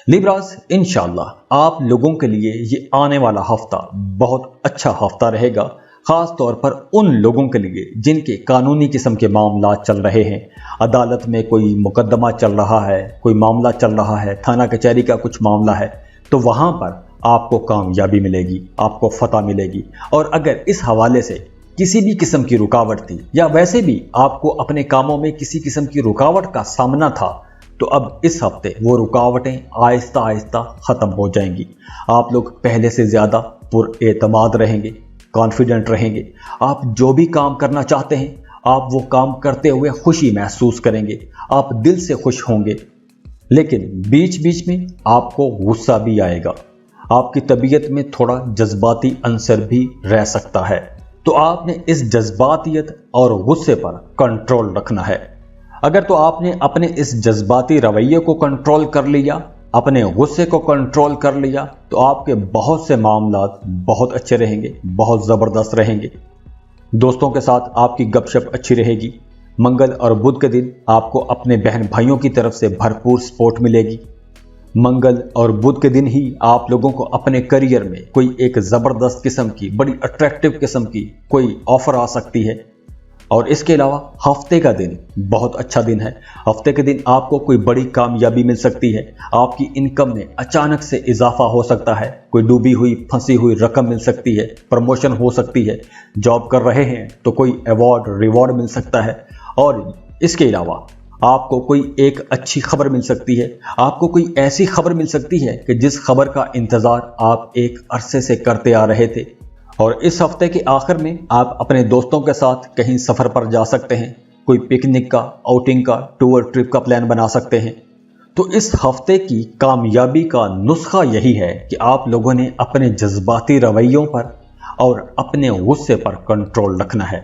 लिब्रास, इंशाल्लाह आप लोगों के लिए ये आने वाला हफ्ता बहुत अच्छा हफ्ता रहेगा, खास तौर पर उन लोगों के लिए जिनके कानूनी किस्म के मामला चल रहे हैं। अदालत में कोई मुकदमा चल रहा है, कोई मामला चल रहा है, थाना कचहरी का कुछ मामला है, तो वहाँ पर आपको कामयाबी मिलेगी, आपको फतह मिलेगी। और अगर इस हवाले से किसी भी किस्म की रुकावट थी या वैसे भी आपको अपने कामों में किसी किस्म की रुकावट का सामना था, तो अब इस हफ्ते वो रुकावटें आहिस्ता आहिस्ता खत्म हो जाएंगी। आप लोग पहले से ज़्यादा पुरएतमाद रहेंगे, कॉन्फिडेंट रहेंगे। आप जो भी काम करना चाहते हैं आप वो काम करते हुए खुशी महसूस करेंगे, आप दिल से खुश होंगे। लेकिन बीच बीच में आपको गुस्सा भी आएगा, आपकी तबीयत में थोड़ा जज्बाती अंसर भी रह सकता है। तो आपने इस जज्बातियत और गुस्से पर कंट्रोल रखना है। अगर तो आपने अपने इस जज्बाती रवैये को कंट्रोल कर लिया, अपने गुस्से को कंट्रोल कर लिया, तो आपके बहुत से मामलात बहुत अच्छे रहेंगे, बहुत ज़बरदस्त रहेंगे। दोस्तों के साथ आपकी गपशप अच्छी रहेगी। मंगल और बुध के दिन आपको अपने बहन भाइयों की तरफ से भरपूर सपोर्ट मिलेगी। मंगल और बुध के दिन ही आप लोगों को अपने करियर में कोई एक ज़बरदस्त किस्म की, बड़ी अट्रैक्टिव किस्म की कोई ऑफर आ सकती है। और इसके अलावा हफ्ते का दिन बहुत अच्छा दिन है। हफ्ते के दिन आपको कोई बड़ी कामयाबी मिल सकती है, आपकी इनकम में अचानक से इजाफा हो सकता है, कोई डूबी हुई फंसी हुई रकम मिल सकती है, प्रमोशन हो सकती है, जॉब कर रहे हैं तो कोई अवार्ड रिवॉर्ड मिल सकता है। और इसके अलावा आपको कोई एक अच्छी खबर मिल सकती है, आपको कोई ऐसी खबर मिल सकती है कि जिस खबर का इंतज़ार आप एक अरसे से करते आ रहे थे। और इस हफ्ते के आखिर में आप अपने दोस्तों के साथ कहीं सफ़र पर जा सकते हैं, कोई पिकनिक का, आउटिंग का, टूर ट्रिप का प्लान बना सकते हैं। तो इस हफ्ते की कामयाबी का नुस्खा यही है कि आप लोगों ने अपने जज्बाती रवैयों पर और अपने गुस्से पर कंट्रोल रखना है।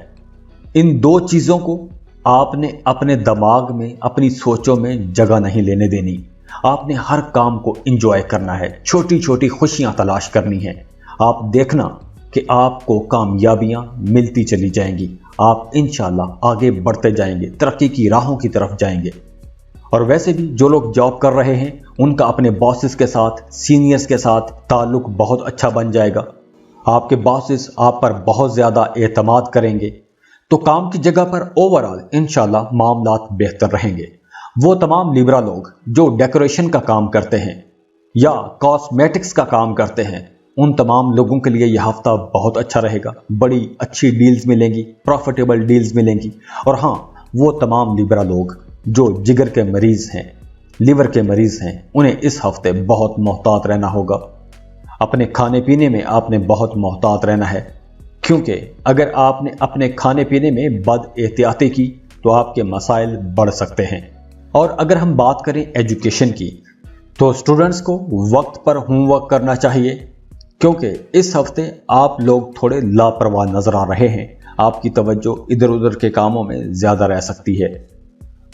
इन दो चीज़ों को आपने अपने दिमाग में, अपनी सोचों में जगह नहीं लेने देनी। आपने हर काम को एंजॉय करना है, छोटी छोटी खुशियां तलाश करनी है। आप देखना कि आपको कामयाबियां मिलती चली जाएंगी, आप इंशाल्लाह आगे बढ़ते जाएंगे, तरक्की की राहों की तरफ जाएंगे। और वैसे भी जो लोग जॉब कर रहे हैं उनका अपने बॉसेस के साथ, सीनियर्स के साथ ताल्लुक बहुत अच्छा बन जाएगा। आपके बॉसेस आप पर बहुत ज़्यादा एतमाद करेंगे, तो काम की जगह पर ओवरऑल इंशाल्लाह मामलात बेहतर रहेंगे। वो तमाम लिब्रा लोग जो डेकोरेशन का काम करते हैं या कॉस्मेटिक्स का काम करते हैं, उन तमाम लोगों के लिए यह हफ्ता बहुत अच्छा रहेगा। बड़ी अच्छी डील्स मिलेंगी, प्रॉफिटेबल डील्स मिलेंगी। और हाँ, वो तमाम लिब्रा लोग जो जिगर के मरीज़ हैं, लिवर के मरीज़ हैं, उन्हें इस हफ्ते बहुत मोहतात रहना होगा। अपने खाने पीने में आपने बहुत मोहतात रहना है, क्योंकि अगर आपने अपने खाने पीने में बद एहतियाती की तो आपके मसाइल बढ़ सकते हैं। और अगर हम बात करें एजुकेशन की, तो स्टूडेंट्स को वक्त पर होमवर्क करना चाहिए, क्योंकि इस हफ्ते आप लोग थोड़े लापरवाह नजर आ रहे हैं। आपकी तवज्जो इधर उधर के कामों में ज़्यादा रह सकती है।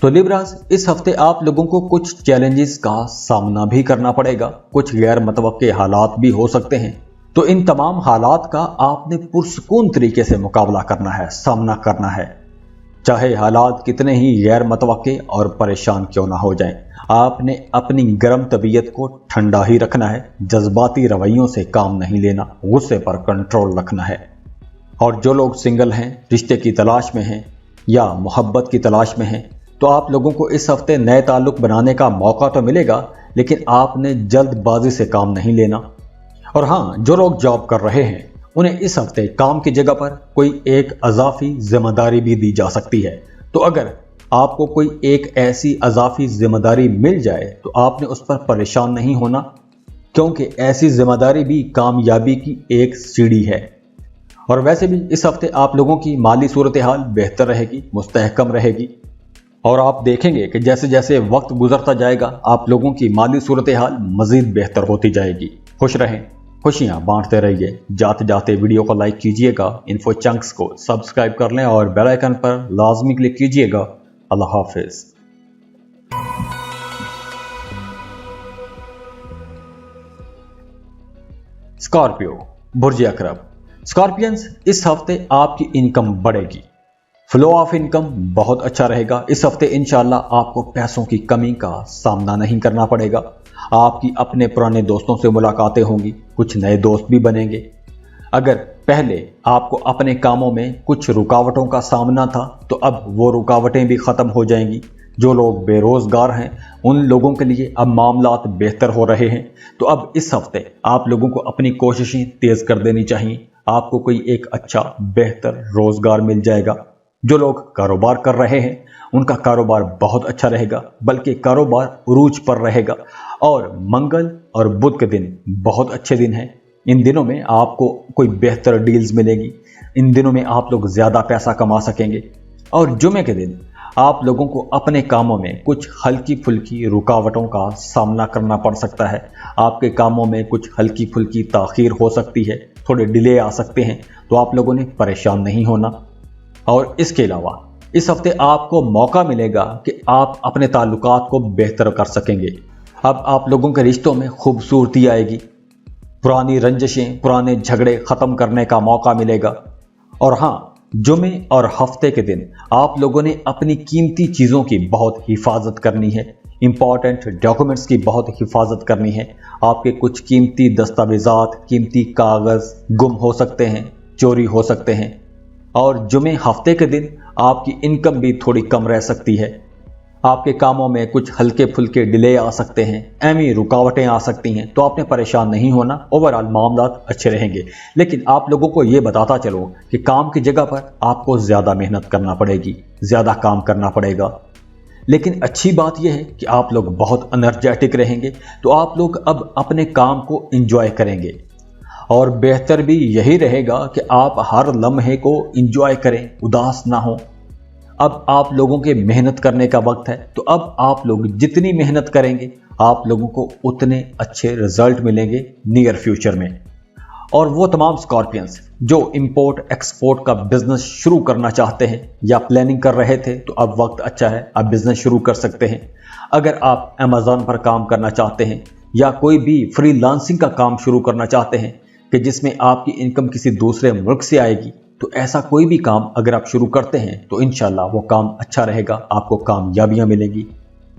तो लिब्रास, इस हफ्ते आप लोगों को कुछ चैलेंजेस का सामना भी करना पड़ेगा, कुछ गैर मुतवक्के हालात भी हो सकते हैं। तो इन तमाम हालात का आपने पुरसुकून तरीके से मुकाबला करना है, सामना करना है, चाहे हालात कितने ही गैर मुतवक्के और परेशान क्यों ना हो जाएं। आपने अपनी गर्म तबीयत को ठंडा ही रखना है, जज्बाती रवैयों से काम नहीं लेना, गुस्से पर कंट्रोल रखना है। और जो लोग सिंगल हैं, रिश्ते की तलाश में हैं या मोहब्बत की तलाश में हैं, तो आप लोगों को इस हफ्ते नए ताल्लुक बनाने का मौका तो मिलेगा, लेकिन आपने जल्दबाजी से काम नहीं लेना। और हाँ, जो लोग जॉब कर रहे हैं उन्हें इस हफ्ते काम की जगह पर कोई एक अजाफी जिम्मेदारी भी दी जा सकती है। तो अगर आपको कोई एक ऐसी अजाफी जिम्मेदारी मिल जाए तो आपने उस पर परेशान नहीं होना, क्योंकि ऐसी जिम्मेदारी भी कामयाबी की एक सीढ़ी है। और वैसे भी इस हफ्ते आप लोगों की माली सूरत हाल बेहतर रहेगी, मुस्तहकम रहेगी। और आप देखेंगे कि जैसे जैसे वक्त गुजरता जाएगा आप लोगों की माली सूरत हाल मजीद बेहतर होती जाएगी। खुश रहें, खुशियां बांटते रहिए। जाते जाते वीडियो को लाइक कीजिएगा, इन्फो चंक्स को सब्सक्राइब कर लें और बेल आइकन पर लाजमी क्लिक कीजिएगा। अल्लाह हाफिज। स्कॉर्पियो, बुर्ज अकरब। स्कॉर्पियंस, इस हफ्ते आपकी इनकम बढ़ेगी, फ्लो ऑफ इनकम बहुत अच्छा रहेगा। इस हफ्ते इंशाल्लाह आपको पैसों की कमी का सामना नहीं करना पड़ेगा। आपकी अपने पुराने दोस्तों से मुलाकातें होंगी, कुछ नए दोस्त भी बनेंगे। अगर पहले आपको अपने कामों में कुछ रुकावटों का सामना था तो अब वो रुकावटें भी ख़त्म हो जाएंगी। जो लोग बेरोज़गार हैं उन लोगों के लिए अब मामलात बेहतर हो रहे हैं। तो अब इस हफ्ते आप लोगों को अपनी कोशिशें तेज़ कर देनी चाहिए, आपको कोई एक अच्छा बेहतर रोजगार मिल जाएगा। जो लोग कारोबार कर रहे हैं उनका कारोबार बहुत अच्छा रहेगा, बल्कि कारोबार उरूज पर रहेगा। और मंगल और बुध के दिन बहुत अच्छे दिन हैं। इन दिनों में आपको कोई बेहतर डील्स मिलेगी। इन दिनों में आप लोग ज़्यादा पैसा कमा सकेंगे। और जुमे के दिन आप लोगों को अपने कामों में कुछ हल्की फुल्की रुकावटों का सामना करना पड़ सकता है। आपके कामों में कुछ हल्की फुल्की ताख़ीर हो सकती है, थोड़े डिले आ सकते हैं, तो आप लोगों ने परेशान नहीं होना। और इसके अलावा इस हफ्ते आपको मौका मिलेगा कि आप अपने ताल्लुकात को बेहतर कर सकेंगे। अब आप लोगों के रिश्तों में खूबसूरती आएगी। पुरानी रंजिशें, पुराने झगड़े ख़त्म करने का मौका मिलेगा। और हाँ, जुमे और हफ्ते के दिन आप लोगों ने अपनी कीमती चीज़ों की बहुत हिफाजत करनी है। इंपॉर्टेंट डॉक्यूमेंट्स की बहुत हिफाजत करनी है। आपके कुछ कीमती दस्तावेज़ात, कीमती कागज़ गुम हो सकते हैं, चोरी हो सकते हैं। और जुमे हफ्ते के दिन आपकी इनकम भी थोड़ी कम रह सकती है। आपके कामों में कुछ हल्के फुल्के डिले आ सकते हैं, ऐमी रुकावटें आ सकती हैं, तो आपने परेशान नहीं होना। ओवरऑल मामला अच्छे रहेंगे। लेकिन आप लोगों को ये बताता चलो कि काम की जगह पर आपको ज़्यादा मेहनत करना पड़ेगी, ज़्यादा काम करना पड़ेगा। लेकिन अच्छी बात यह है कि आप लोग बहुत एनर्जेटिक रहेंगे, तो आप लोग अब अपने काम को एंजॉय करेंगे। और बेहतर भी यही रहेगा कि आप हर लम्हे को एंजॉय करें, उदास ना हो। अब आप लोगों के मेहनत करने का वक्त है, तो अब आप लोग जितनी मेहनत करेंगे आप लोगों को उतने अच्छे रिजल्ट मिलेंगे नियर फ्यूचर में। और वो तमाम स्कॉर्पियंस जो इंपोर्ट एक्सपोर्ट का बिजनेस शुरू करना चाहते हैं या प्लानिंग कर रहे थे, तो अब वक्त अच्छा है, आप बिजनेस शुरू कर सकते हैं। अगर आप अमेज़न पर काम करना चाहते हैं या कोई भी फ्रीलांसिंग का काम शुरू करना चाहते हैं कि जिसमें आपकी इनकम किसी दूसरे मुल्क से आएगी, तो ऐसा कोई भी काम अगर आप शुरू करते हैं तो इंशाल्लाह वो काम अच्छा रहेगा, आपको कामयाबियां मिलेंगी।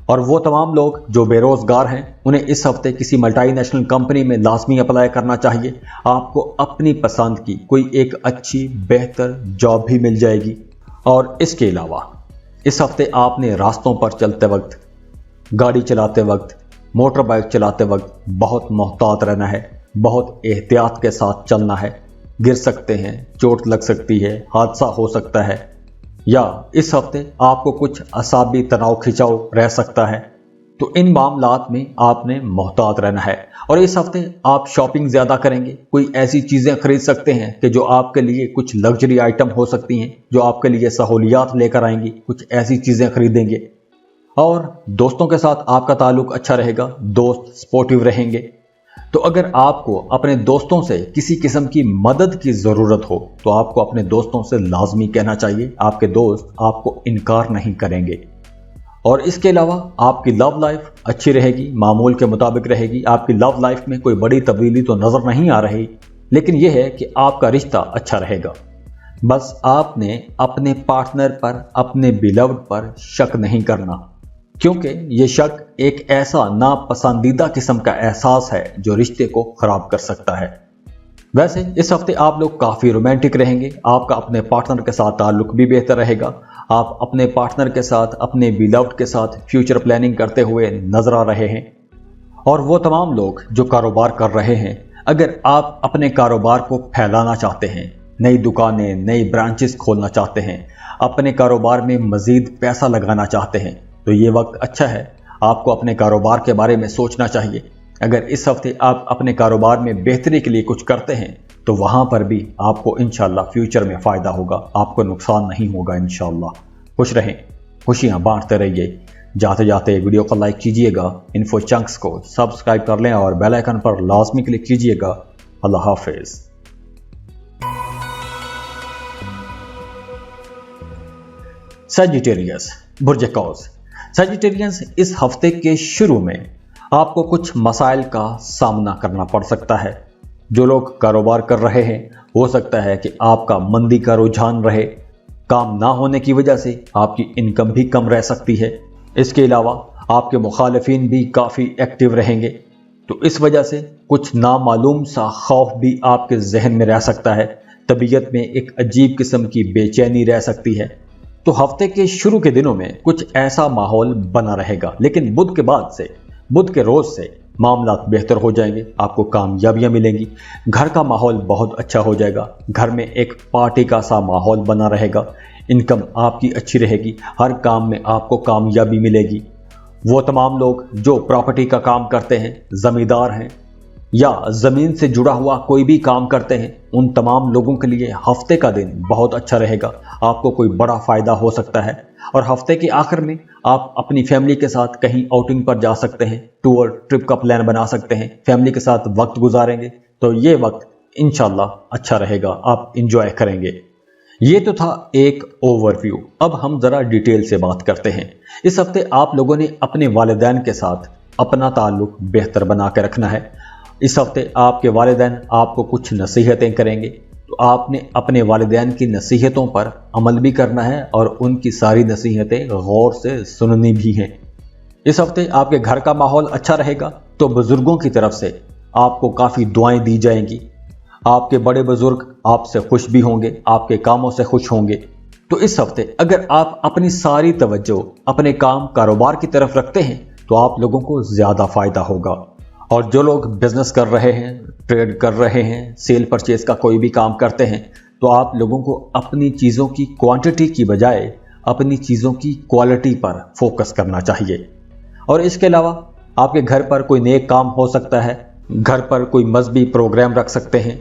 और वो तमाम लोग जो बेरोजगार हैं उन्हें इस हफ्ते किसी मल्टीनेशनल कंपनी में लाजमी अप्लाई करना चाहिए। आपको अपनी पसंद की कोई एक अच्छी बेहतर जॉब भी मिल जाएगी। और इसके अलावा इस हफ्ते आपने रास्तों पर चलते वक्त, गाड़ी चलाते वक्त, मोटर बाइक चलाते वक्त बहुत मोहतात रहना है, बहुत एहतियात के साथ चलना है। गिर सकते हैं, चोट लग सकती है, हादसा हो सकता है, या इस हफ्ते आपको कुछ असाबी तनाव खिंचाव रह सकता है। तो इन मामलात में आपने मोहतात रहना है। और इस हफ्ते आप शॉपिंग ज़्यादा करेंगे, कोई ऐसी चीज़ें खरीद सकते हैं कि जो आपके लिए कुछ लग्जरी आइटम हो सकती हैं, जो आपके लिए सहूलियात लेकर आएंगी, कुछ ऐसी चीज़ें खरीदेंगे। और दोस्तों के साथ आपका ताल्लुक अच्छा रहेगा, दोस्त सपोर्टिव रहेंगे। तो अगर आपको अपने दोस्तों से किसी किस्म की मदद की ज़रूरत हो तो आपको अपने दोस्तों से लाजमी कहना चाहिए, आपके दोस्त आपको इनकार नहीं करेंगे। और इसके अलावा आपकी लव लाइफ अच्छी रहेगी, मामूल के मुताबिक रहेगी। आपकी लव लाइफ में कोई बड़ी तब्दीली तो नज़र नहीं आ रही, लेकिन यह है कि आपका रिश्ता अच्छा रहेगा। बस आपने अपने पार्टनर पर, अपने बिलव्ड पर शक नहीं करना, क्योंकि ये शक एक ऐसा नापसंदीदा किस्म का एहसास है जो रिश्ते को खराब कर सकता है। वैसे इस हफ्ते आप लोग काफ़ी रोमांटिक रहेंगे। आपका अपने पार्टनर के साथ ताल्लुक भी बेहतर रहेगा। आप अपने पार्टनर के साथ, अपने बिलव्ड के साथ फ्यूचर प्लानिंग करते हुए नजर आ रहे हैं। और वो तमाम लोग जो कारोबार कर रहे हैं, अगर आप अपने कारोबार को फैलाना चाहते हैं, नई दुकानें, नई ब्रांचेस खोलना चाहते हैं, अपने कारोबार में मज़ीद पैसा लगाना चाहते हैं, तो ये वक्त अच्छा है, आपको अपने कारोबार के बारे में सोचना चाहिए। अगर इस हफ्ते आप अपने कारोबार में बेहतरी के लिए कुछ करते हैं तो वहाँ पर भी आपको इंशाल्लाह फ्यूचर में फ़ायदा होगा, आपको नुकसान नहीं होगा इंशाल्लाह। खुश रहें, खुशियाँ बांटते रहिए। जाते जाते वीडियो को लाइक कीजिएगा, इन्फो चंक्स को सब्सक्राइब कर लें और बेल आइकन पर लाजमी क्लिक कीजिएगा। अल्लाह हाफिज़। सजिटेरियस, बुर्ज कौस। सजिटेरियंस, इस हफ्ते के शुरू में आपको कुछ मसाइल का सामना करना पड़ सकता है। जो लोग कारोबार कर रहे हैं, हो सकता है कि आपका मंदी का रुझान रहे, काम ना होने की वजह से आपकी इनकम भी कम रह सकती है। इसके अलावा आपके मुखालिफिन भी काफ़ी एक्टिव रहेंगे, तो इस वजह से कुछ नामालूम सा खौफ भी आपके जहन में रह सकता है। तबीयत में एक अजीब किस्म की बेचैनी रह सकती है। तो हफ्ते के शुरू के दिनों में कुछ ऐसा माहौल बना रहेगा, लेकिन बुध के रोज से मामलात बेहतर हो जाएंगे, आपको कामयाबियां मिलेंगी, घर का माहौल बहुत अच्छा हो जाएगा, घर में एक पार्टी का सा माहौल बना रहेगा, इनकम आपकी अच्छी रहेगी, हर काम में आपको कामयाबी मिलेगी। वो तमाम लोग जो प्रॉपर्टी का काम करते हैं, ज़मींदार हैं या ज़मीन से जुड़ा हुआ कोई भी काम करते हैं, उन तमाम लोगों के लिए हफ्ते का दिन बहुत अच्छा रहेगा, आपको कोई बड़ा फ़ायदा हो सकता है। और हफ्ते के आखिर में आप अपनी फैमिली के साथ कहीं आउटिंग पर जा सकते हैं, टूर ट्रिप का प्लान बना सकते हैं, फैमिली के साथ वक्त गुजारेंगे, तो ये वक्त इंशाल्लाह अच्छा रहेगा, आप इंजॉय करेंगे। ये तो था एक ओवरव्यू। अब हम ज़रा डिटेल से बात करते हैं। इस हफ्ते आप लोगों ने अपने वालिदैन के साथ अपना ताल्लुक बेहतर बना के रखना है। इस हफ्ते आपके वालिदैन आपको कुछ नसीहतें करेंगे, तो आपने अपने वालिदैन की नसीहतों पर अमल भी करना है और उनकी सारी नसीहतें गौर से सुननी भी हैं। इस हफ्ते आपके घर का माहौल अच्छा रहेगा, तो बुजुर्गों की तरफ से आपको काफ़ी दुआएं दी जाएंगी। आपके बड़े बुजुर्ग आपसे खुश भी होंगे, आपके कामों से खुश होंगे। तो इस हफ्ते अगर आप अपनी सारी तवज्जो अपने काम कारोबार की तरफ रखते हैं, तो आप लोगों को ज़्यादा फ़ायदा होगा। और जो लोग बिजनेस कर रहे हैं, ट्रेड कर रहे हैं, सेल परचेज का कोई भी काम करते हैं, तो आप लोगों को अपनी चीज़ों की क्वांटिटी की बजाय अपनी चीज़ों की क्वालिटी पर फोकस करना चाहिए। और इसके अलावा आपके घर पर कोई नेक काम हो सकता है, घर पर कोई मजहबी प्रोग्राम रख सकते हैं।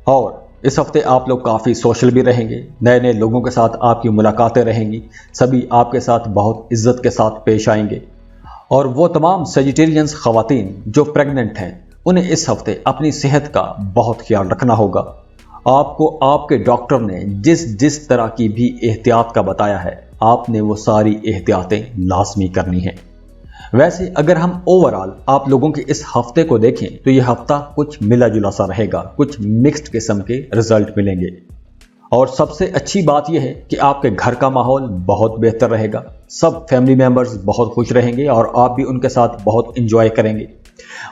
और इस हफ्ते आप लोग काफ़ी सोशल भी रहेंगे, नए नए लोगों के साथ आपकी मुलाकातें रहेंगी, सभी आपके साथ बहुत इज्जत के साथ पेश आएंगे। और वो तमाम सेजिटेरियंस ख़वातीन जो प्रेग्नेंट हैं, उन्हें इस हफ्ते अपनी सेहत का बहुत ख्याल रखना होगा। आपको आपके डॉक्टर ने जिस जिस तरह की भी एहतियात का बताया है, आपने वो सारी एहतियातें लाजमी करनी हैं। वैसे अगर हम ओवरऑल आप लोगों के इस हफ्ते को देखें, तो ये हफ्ता कुछ मिला जुला सा रहेगा, कुछ मिक्स्ड किस्म के रिजल्ट मिलेंगे। और सबसे अच्छी बात यह है कि आपके घर का माहौल बहुत बेहतर रहेगा, सब फैमिली मेंबर्स बहुत खुश रहेंगे और आप भी उनके साथ बहुत इंजॉय करेंगे।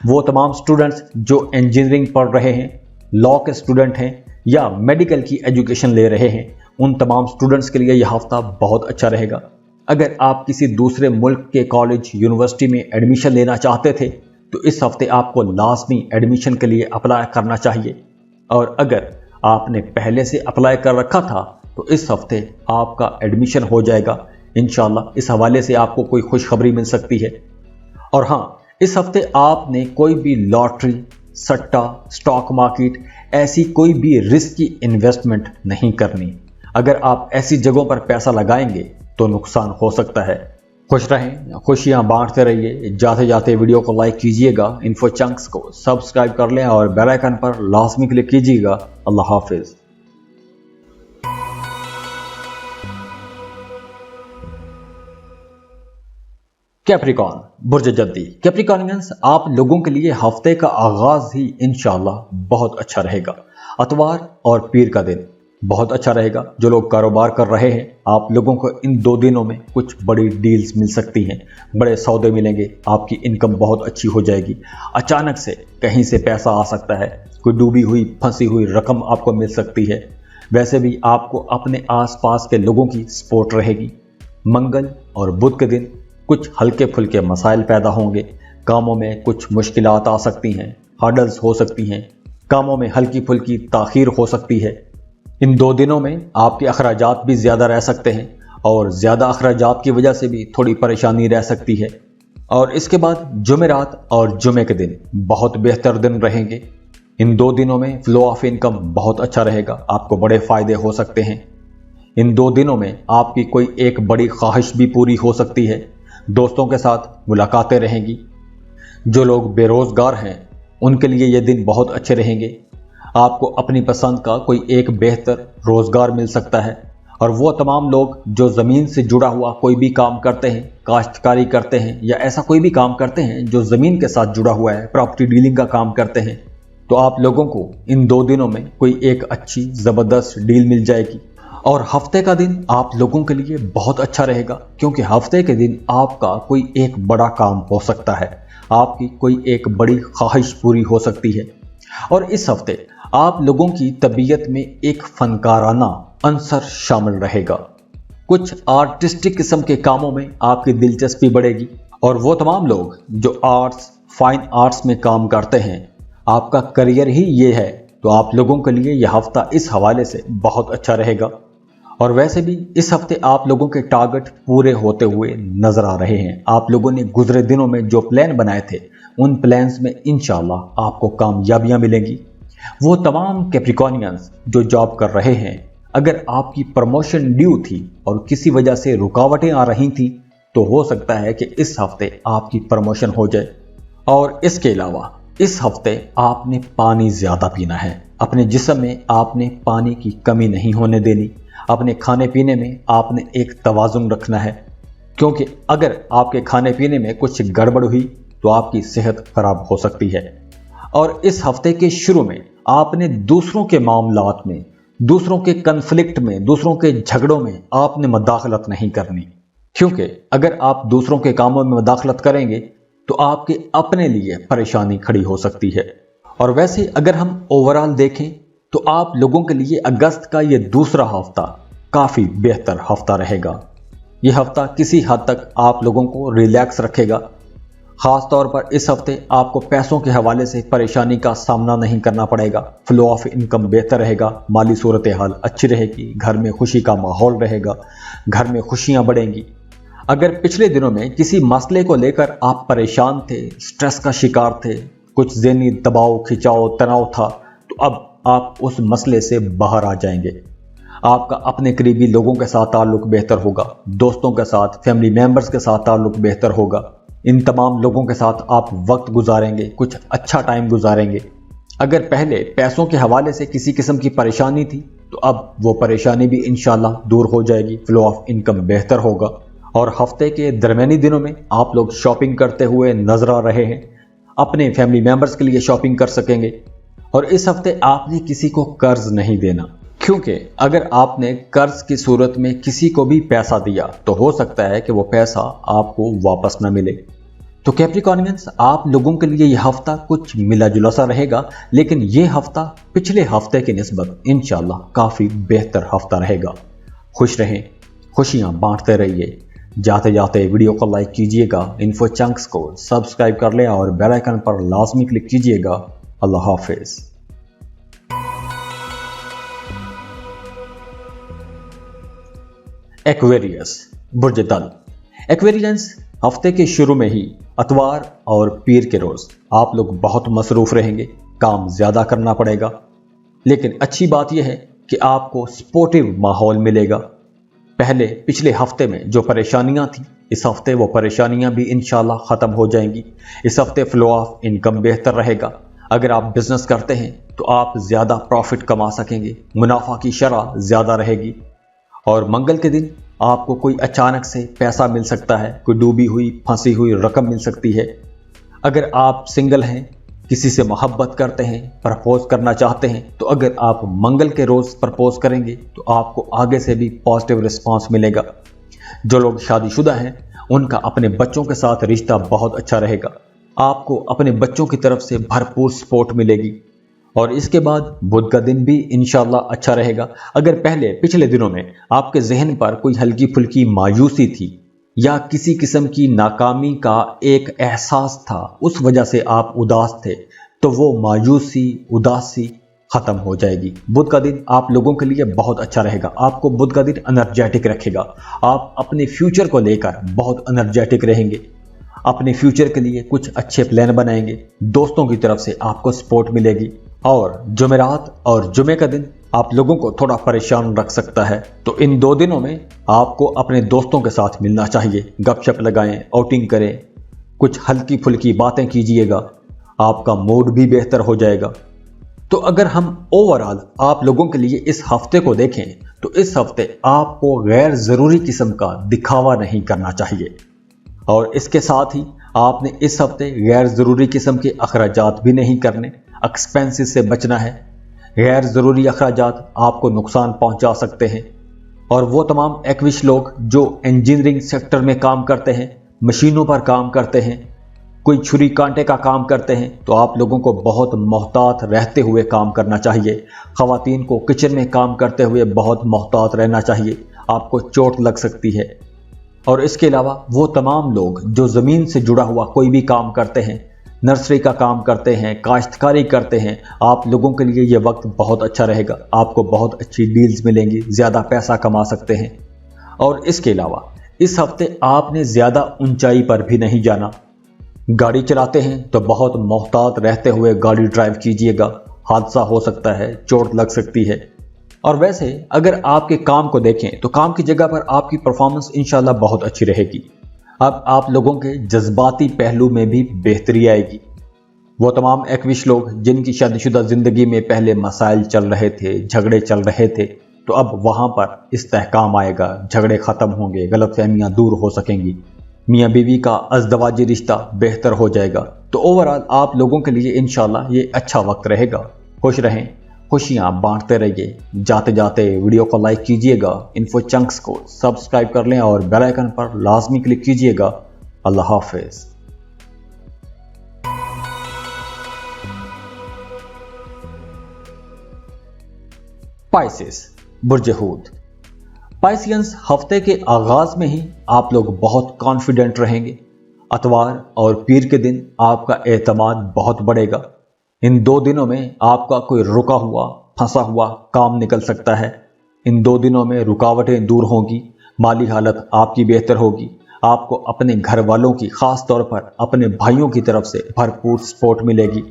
वो तमाम स्टूडेंट्स जो इंजीनियरिंग पढ़ रहे हैं, लॉ के स्टूडेंट हैं या मेडिकल की एजुकेशन ले रहे हैं, उन तमाम स्टूडेंट्स के लिए यह हफ्ता बहुत अच्छा रहेगा। अगर आप किसी दूसरे मुल्क के कॉलेज यूनिवर्सिटी में एडमिशन लेना चाहते थे, तो इस हफ्ते आपको लाजमी एडमिशन के लिए अप्लाई करना चाहिए। और अगर आपने पहले से अप्लाई कर रखा था, तो इस हफ्ते आपका एडमिशन हो जाएगा इंशाल्लाह। इस हवाले से आपको कोई खुशखबरी मिल सकती है। और हाँ, इस हफ्ते आपने कोई भी लॉटरी, सट्टा, स्टॉक मार्केट, ऐसी कोई भी रिस्की इन्वेस्टमेंट नहीं करनी। अगर आप ऐसी जगहों पर पैसा लगाएंगे तो नुकसान हो सकता है। खुश रहें, खुशियां बांटते रहिए। जाते जाते वीडियो को लाइक कीजिएगा, इन्फो चंक्स को सब्सक्राइब कर लें और बेल आइकन पर लाजमी क्लिक कीजिएगा। अल्लाह हाफिज। कैप्रिकॉन, बुर्ज जद्दी। कैप्रिकॉनियंस, आप लोगों के लिए हफ्ते का आगाज ही इंशाल्लाह बहुत अच्छा रहेगा। अतवार और पीर का दिन बहुत अच्छा रहेगा। जो लोग कारोबार कर रहे हैं, आप लोगों को इन 2 दिनों में कुछ बड़ी डील्स मिल सकती हैं, बड़े सौदे मिलेंगे, आपकी इनकम बहुत अच्छी हो जाएगी। अचानक से कहीं से पैसा आ सकता है, कोई डूबी हुई फंसी हुई रकम आपको मिल सकती है। वैसे भी आपको अपने आसपास के लोगों की सपोर्ट रहेगी। मंगल और बुध के दिन कुछ हल्के फुल्के मसाइल पैदा होंगे, कामों में कुछ मुश्किलात आ सकती हैं, हर्डल्स हो सकती हैं, कामों में हल्की फुल्की ताखीर हो सकती है। इन 2 दिनों में आपके अखराजात भी ज़्यादा रह सकते हैं और ज़्यादा अखराजात की वजह से भी थोड़ी परेशानी रह सकती है। और इसके बाद जुमेरात और जुमे के दिन बहुत बेहतर दिन रहेंगे। इन 2 दिनों में फ्लो ऑफ इनकम बहुत अच्छा रहेगा, आपको बड़े फ़ायदे हो सकते हैं। इन 2 दिनों में आपकी कोई एक बड़ी ख्वाहिश भी पूरी हो सकती है। दोस्तों के साथ मुलाकातें रहेंगी। जो लोग बेरोज़गार हैं, उनके लिए ये दिन बहुत अच्छे रहेंगे। आपको अपनी पसंद का कोई एक बेहतर रोज़गार मिल सकता है। और वो तमाम लोग जो ज़मीन से जुड़ा हुआ कोई भी काम करते हैं, काश्तकारी करते हैं या ऐसा कोई भी काम करते हैं जो ज़मीन के साथ जुड़ा हुआ है, प्रॉपर्टी डीलिंग का काम करते हैं, तो आप लोगों को इन 2 दिनों में कोई एक अच्छी ज़बरदस्त डील मिल जाएगी। और हफ्ते का दिन आप लोगों के लिए बहुत अच्छा रहेगा, क्योंकि हफ्ते के दिन आपका कोई एक बड़ा काम हो सकता है, आपकी कोई एक बड़ी ख्वाहिश पूरी हो सकती है। और इस हफ्ते आप लोगों की तबीयत में एक फनकाराना अंसर शामिल रहेगा। कुछ आर्टिस्टिक किस्म के कामों में आपकी दिलचस्पी बढ़ेगी और वो तमाम लोग जो आर्ट्स, फाइन आर्ट्स में काम करते हैं, आपका करियर ही ये है, तो आप लोगों के लिए यह हफ्ता इस हवाले से बहुत अच्छा रहेगा। और वैसे भी इस हफ्ते आप लोगों के टारगेट पूरे होते हुए नजर आ रहे हैं। आप लोगों ने गुजरे दिनों में जो प्लान बनाए थे, उन प्लान्स में इंशाल्लाह आपको कामयाबियां मिलेंगी। वो तमाम कैप्रिकॉर्नियंस जो जॉब कर रहे हैं, अगर आपकी प्रमोशन ड्यू थी और किसी वजह से रुकावटें आ रही थी, तो हो सकता है कि इस हफ्ते आपकी प्रमोशन हो जाए। और इसके अलावा इस हफ्ते आपने पानी ज्यादा पीना है। अपने जिस्म में आपने पानी की कमी नहीं होने देनी। अपने खाने पीने में आपने एक तवाज़ुन रखना है, क्योंकि अगर आपके खाने पीने में कुछ गड़बड़ हुई तो आपकी सेहत खराब हो सकती है। और इस हफ्ते के शुरू में आपने दूसरों के मामलात में, दूसरों के कन्फ्लिक्ट में, दूसरों के झगड़ों में आपने मदाखलत नहीं करनी, क्योंकि अगर आप दूसरों के कामों में मदाखलत करेंगे तो आपके अपने लिए परेशानी खड़ी हो सकती है। और वैसे अगर हम ओवरऑल देखें तो आप लोगों के लिए अगस्त का ये दूसरा हफ्ता काफ़ी बेहतर हफ्ता रहेगा। ये हफ्ता किसी हद तक आप लोगों को रिलैक्स रखेगा। ख़ास तौर पर इस हफ्ते आपको पैसों के हवाले से परेशानी का सामना नहीं करना पड़ेगा। फ्लो ऑफ इनकम बेहतर रहेगा, माली सूरत हाल अच्छी रहेगी, घर में खुशी का माहौल रहेगा, घर में खुशियाँ बढ़ेंगी। अगर पिछले दिनों में किसी मसले को लेकर आप परेशान थे, स्ट्रेस का शिकार थे, कुछ ज़हनी दबाव, खिंचाव, तनाव था, तो अब आप उस मसले से बाहर आ जाएंगे। आपका अपने करीबी लोगों के साथ ताल्लुक बेहतर होगा, दोस्तों के साथ, फैमिली मेंबर्स के साथ ताल्लुक बेहतर होगा। इन तमाम लोगों के साथ आप वक्त गुजारेंगे, कुछ अच्छा टाइम गुजारेंगे। अगर पहले पैसों के हवाले से किसी किस्म की परेशानी थी, तो अब वो परेशानी भी इंशाल्लाह दूर हो जाएगी। फ्लो ऑफ इनकम बेहतर होगा। और हफ्ते के दरमियानी दिनों में आप लोग शॉपिंग करते हुए नजर आ रहे हैं। अपने फैमिली मेंबर्स के लिए शॉपिंग कर सकेंगे। और इस हफ्ते आपने किसी को कर्ज नहीं देना, क्योंकि अगर आपने कर्ज की सूरत में किसी को भी पैसा दिया तो हो सकता है कि वो पैसा आपको वापस ना मिले। तो कैप्रिकॉर्नियंस, आप लोगों के लिए यह हफ्ता कुछ मिला जुला सा रहेगा, लेकिन यह हफ्ता पिछले हफ्ते की निस्बत इंशाल्लाह काफ़ी बेहतर हफ्ता रहेगा। खुश रहें, खुशियाँ बांटते रहिए। जाते जाते वीडियो को लाइक कीजिएगा, इन्फो चंक्स को सब्सक्राइब कर लें और बेल आइकन पर लाजमी क्लिक कीजिएगा। अल्लाह हाफिज। एक्वेरियस, बुर्ज दल। एक्वेरियंस, हफ्ते के शुरू में ही अतवार और पीर के रोज आप लोग बहुत मसरूफ रहेंगे, काम ज्यादा करना पड़ेगा। लेकिन अच्छी बात यह है कि आपको सपोर्टिव माहौल मिलेगा। पहले पिछले हफ्ते में जो परेशानियां थी, इस हफ्ते वो परेशानियां भी इंशाल्लाह ख़त्म हो जाएंगी। इस हफ्ते फ्लो ऑफ इनकम बेहतर रहेगा। अगर आप बिजनेस करते हैं तो आप ज़्यादा प्रॉफिट कमा सकेंगे, मुनाफा की शरह ज़्यादा रहेगी। और मंगल के दिन आपको कोई अचानक से पैसा मिल सकता है, कोई डूबी हुई फंसी हुई रकम मिल सकती है। अगर आप सिंगल हैं, किसी से मोहब्बत करते हैं, प्रपोज करना चाहते हैं, तो अगर आप मंगल के रोज़ प्रपोज करेंगे तो आपको आगे से भी पॉजिटिव रिस्पांस मिलेगा। जो लोग शादीशुदा हैं, उनका अपने बच्चों के साथ रिश्ता बहुत अच्छा रहेगा। आपको अपने बच्चों की तरफ से भरपूर सपोर्ट मिलेगी। और इसके बाद बुध का दिन भी इंशाल्लाह अच्छा रहेगा। अगर पहले पिछले दिनों में आपके जहन पर कोई हल्की फुल्की मायूसी थी या किसी किस्म की नाकामी का एक एहसास था, उस वजह से आप उदास थे, तो वो मायूसी, उदासी खत्म हो जाएगी। बुध का दिन आप लोगों के लिए बहुत अच्छा रहेगा। आपको बुध का दिन एनर्जेटिक रखेगा। आप अपने फ्यूचर को लेकर बहुत एनर्जेटिक रहेंगे। अपने फ्यूचर के लिए कुछ अच्छे प्लान बनाएंगे। दोस्तों की तरफ से आपको सपोर्ट मिलेगी। और जुमेरात और जुमे का दिन आप लोगों को थोड़ा परेशान रख सकता है, तो इन 2 दिनों में आपको अपने दोस्तों के साथ मिलना चाहिए। गपशप लगाएं, आउटिंग करें, कुछ हल्की फुल्की बातें कीजिएगा, आपका मूड भी बेहतर हो जाएगा। तो अगर हम ओवरऑल आप लोगों के लिए इस हफ्ते को देखें, तो इस हफ्ते आपको गैर ज़रूरी किस्म का दिखावा नहीं करना चाहिए। और इसके साथ ही आपने इस हफ्ते गैर ज़रूरी किस्म के अखराजात भी नहीं करने, एक्सपेंसेस से बचना है। गैर ज़रूरी अखराजात आपको नुकसान पहुंचा सकते हैं। और वो तमाम एक्विश लोग जो इंजीनियरिंग सेक्टर में काम करते हैं, मशीनों पर काम करते हैं, कोई छुरी कांटे का काम करते हैं, तो आप लोगों को बहुत मोहतात रहते हुए काम करना चाहिए। ख़वातीन को किचन में काम करते हुए बहुत मोहतात रहना चाहिए, आपको चोट लग सकती है। اور اس کے علاوہ وہ تمام لوگ جو زمین سے جڑا ہوا کوئی بھی کام کرتے ہیں، نرسری کا کام کرتے ہیں، کاشتکاری کرتے ہیں، آپ لوگوں کے لیے یہ وقت بہت اچھا رہے گا۔ آپ کو بہت اچھی ڈیلز ملیں گی، زیادہ پیسہ کما سکتے ہیں۔ اور اس کے علاوہ اس ہفتے آپ نے زیادہ اونچائی پر بھی نہیں جانا۔ گاڑی چلاتے ہیں تو بہت محتاط رہتے ہوئے گاڑی ڈرائیو کیجیے گا، حادثہ ہو سکتا ہے، چوٹ لگ سکتی ہے۔ اور ویسے اگر آپ کے کام کو دیکھیں تو کام کی جگہ پر آپ کی پرفارمنس انشاءاللہ بہت اچھی رہے گی۔ اب آپ لوگوں کے جذباتی پہلو میں بھی بہتری آئے گی۔ وہ تمام ایکوش لوگ جن کی شادی شدہ زندگی میں پہلے مسائل چل رہے تھے، جھگڑے چل رہے تھے، تو اب وہاں پر استحکام آئے گا، جھگڑے ختم ہوں گے، غلط فہمیاں دور ہو سکیں گی، میاں بیوی کا ازدواجی رشتہ بہتر ہو جائے گا۔ تو اوورآل آپ لوگوں کے لیے انشاءاللہ یہ اچھا وقت رہے گا۔ خوش رہیں، خوشیاں بانٹتے رہیے۔ جاتے جاتے ویڈیو کو لائک کیجیے گا، انفو چنکس کو سبسکرائب کر لیں اور بیل آئیکن پر لازمی کلک کیجیے گا۔ اللہ حافظ۔ پائسس، برج حوت۔ پائسینس ہفتے کے آغاز میں ہی آپ لوگ بہت کانفیڈنٹ رہیں گے۔ اتوار اور پیر کے دن آپ کا اعتماد بہت بڑھے گا۔ ان 2 دنوں میں آپ کا کوئی رکا ہوا، پھنسا ہوا کام نکل سکتا ہے۔ ان 2 دنوں میں رکاوٹیں دور ہوں گی، مالی حالت آپ کی بہتر ہوگی۔ آپ کو اپنے گھر والوں کی، خاص طور پر اپنے بھائیوں کی طرف سے بھرپور سپورٹ ملے گی۔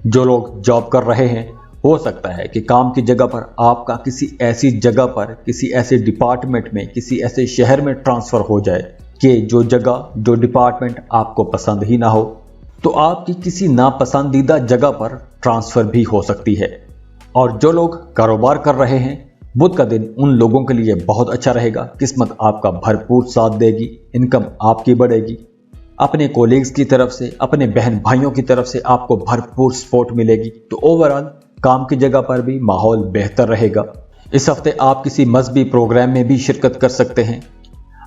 جو لوگ جاب کر رہے ہیں، ہو سکتا ہے کہ کام کی جگہ پر آپ کا کسی ایسی جگہ پر، کسی ایسے ڈپارٹمنٹ میں، کسی ایسے شہر میں ٹرانسفر ہو جائے کہ جو جگہ، جو ڈپارٹمنٹ آپ کو پسند ہی نہ ہو، تو آپ کی کسی ناپسندیدہ جگہ پر ٹرانسفر بھی ہو سکتی ہے۔ اور جو لوگ کاروبار کر رہے ہیں، بدھ کا دن ان لوگوں کے لیے بہت اچھا رہے گا۔ قسمت آپ کا بھرپور ساتھ دے گی، انکم آپ کی بڑھے گی۔ اپنے کولیگز کی طرف سے، اپنے بہن بھائیوں کی طرف سے آپ کو بھرپور سپورٹ ملے گی۔ تو اوورآل کام کی جگہ پر بھی ماحول بہتر رہے گا۔ اس ہفتے آپ کسی مذہبی پروگرام میں بھی شرکت کر سکتے ہیں۔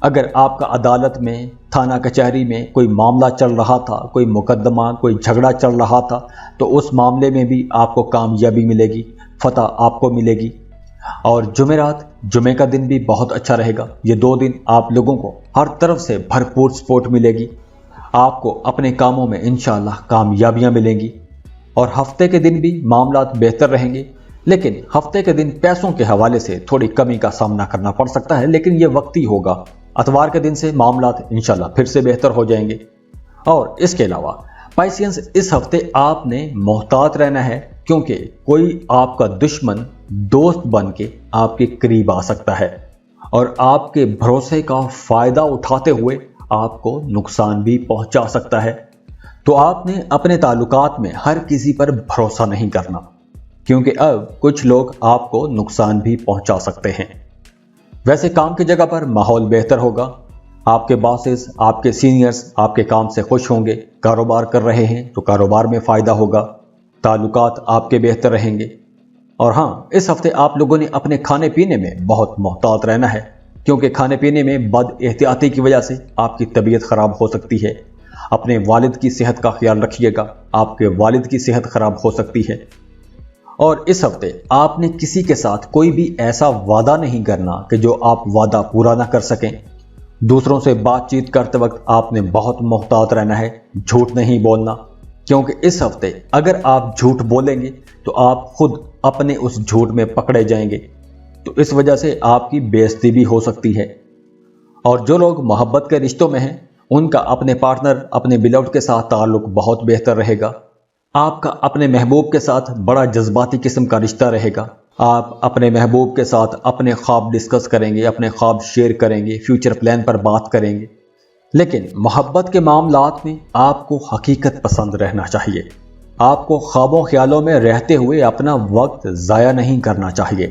اگر آپ کا عدالت میں، تھانہ کچہری میں کوئی معاملہ چل رہا تھا، کوئی مقدمہ، کوئی جھگڑا چل رہا تھا، تو اس معاملے میں بھی آپ کو کامیابی ملے گی، فتح آپ کو ملے گی۔ اور جمعرات، جمعے کا دن بھی بہت اچھا رہے گا۔ یہ 2 دن آپ لوگوں کو ہر طرف سے بھرپور سپورٹ ملے گی۔ آپ کو اپنے کاموں میں انشاءاللہ کامیابیاں ملیں گی۔ اور ہفتے کے دن بھی معاملات بہتر رہیں گے، لیکن ہفتے کے دن پیسوں کے حوالے سے تھوڑی کمی کا سامنا کرنا پڑ سکتا ہے، لیکن یہ وقتی ہوگا۔ اتوار کے دن سے معاملات انشاءاللہ پھر سے بہتر ہو جائیں گے۔ اور اس کے علاوہ پائسینس، اس ہفتے آپ نے محتاط رہنا ہے، کیونکہ کوئی آپ کا دشمن دوست بن کے آپ کے قریب آ سکتا ہے اور آپ کے بھروسے کا فائدہ اٹھاتے ہوئے آپ کو نقصان بھی پہنچا سکتا ہے۔ تو آپ نے اپنے تعلقات میں ہر کسی پر بھروسہ نہیں کرنا، کیونکہ اب کچھ لوگ آپ کو نقصان بھی پہنچا سکتے ہیں۔ ویسے کام کی جگہ پر ماحول بہتر ہوگا۔ آپ کے باسز، آپ کے سینئرز آپ کے کام سے خوش ہوں گے۔ کاروبار کر رہے ہیں تو کاروبار میں فائدہ ہوگا۔ تعلقات آپ کے بہتر رہیں گے۔ اور ہاں، اس ہفتے آپ لوگوں نے اپنے کھانے پینے میں بہت محتاط رہنا ہے، کیونکہ کھانے پینے میں بد احتیاطی کی وجہ سے آپ کی طبیعت خراب ہو سکتی ہے۔ اپنے والد کی صحت کا خیال رکھیے گا، آپ کے والد کی صحت خراب ہو سکتی ہے۔ اور اس ہفتے آپ نے کسی کے ساتھ کوئی بھی ایسا وعدہ نہیں کرنا کہ جو آپ وعدہ پورا نہ کر سکیں۔ دوسروں سے بات چیت کرتے وقت آپ نے بہت محتاط رہنا ہے، جھوٹ نہیں بولنا، کیونکہ اس ہفتے اگر آپ جھوٹ بولیں گے تو آپ خود اپنے اس جھوٹ میں پکڑے جائیں گے، تو اس وجہ سے آپ کی بے عزتی بھی ہو سکتی ہے۔ اور جو لوگ محبت کے رشتوں میں ہیں، ان کا اپنے پارٹنر، اپنے بیلوڈ کے ساتھ تعلق بہت بہتر رہے گا۔ آپ کا اپنے محبوب کے ساتھ بڑا جذباتی قسم کا رشتہ رہے گا۔ آپ اپنے محبوب کے ساتھ اپنے خواب ڈسکس کریں گے، اپنے خواب شیئر کریں گے، فیوچر پلان پر بات کریں گے۔ لیکن محبت کے معاملات میں آپ کو حقیقت پسند رہنا چاہیے۔ آپ کو خوابوں خیالوں میں رہتے ہوئے اپنا وقت ضائع نہیں کرنا چاہیے۔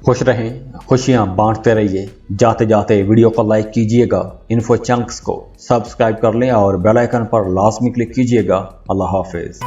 خوش رہیں، خوشیاں بانٹتے رہیے۔ جاتے جاتے ویڈیو کو لائک کیجیے گا، انفو چنکس کو سبسکرائب کر لیں اور بیل آئیکن پر لازمی کلک کیجیے گا۔ اللہ حافظ۔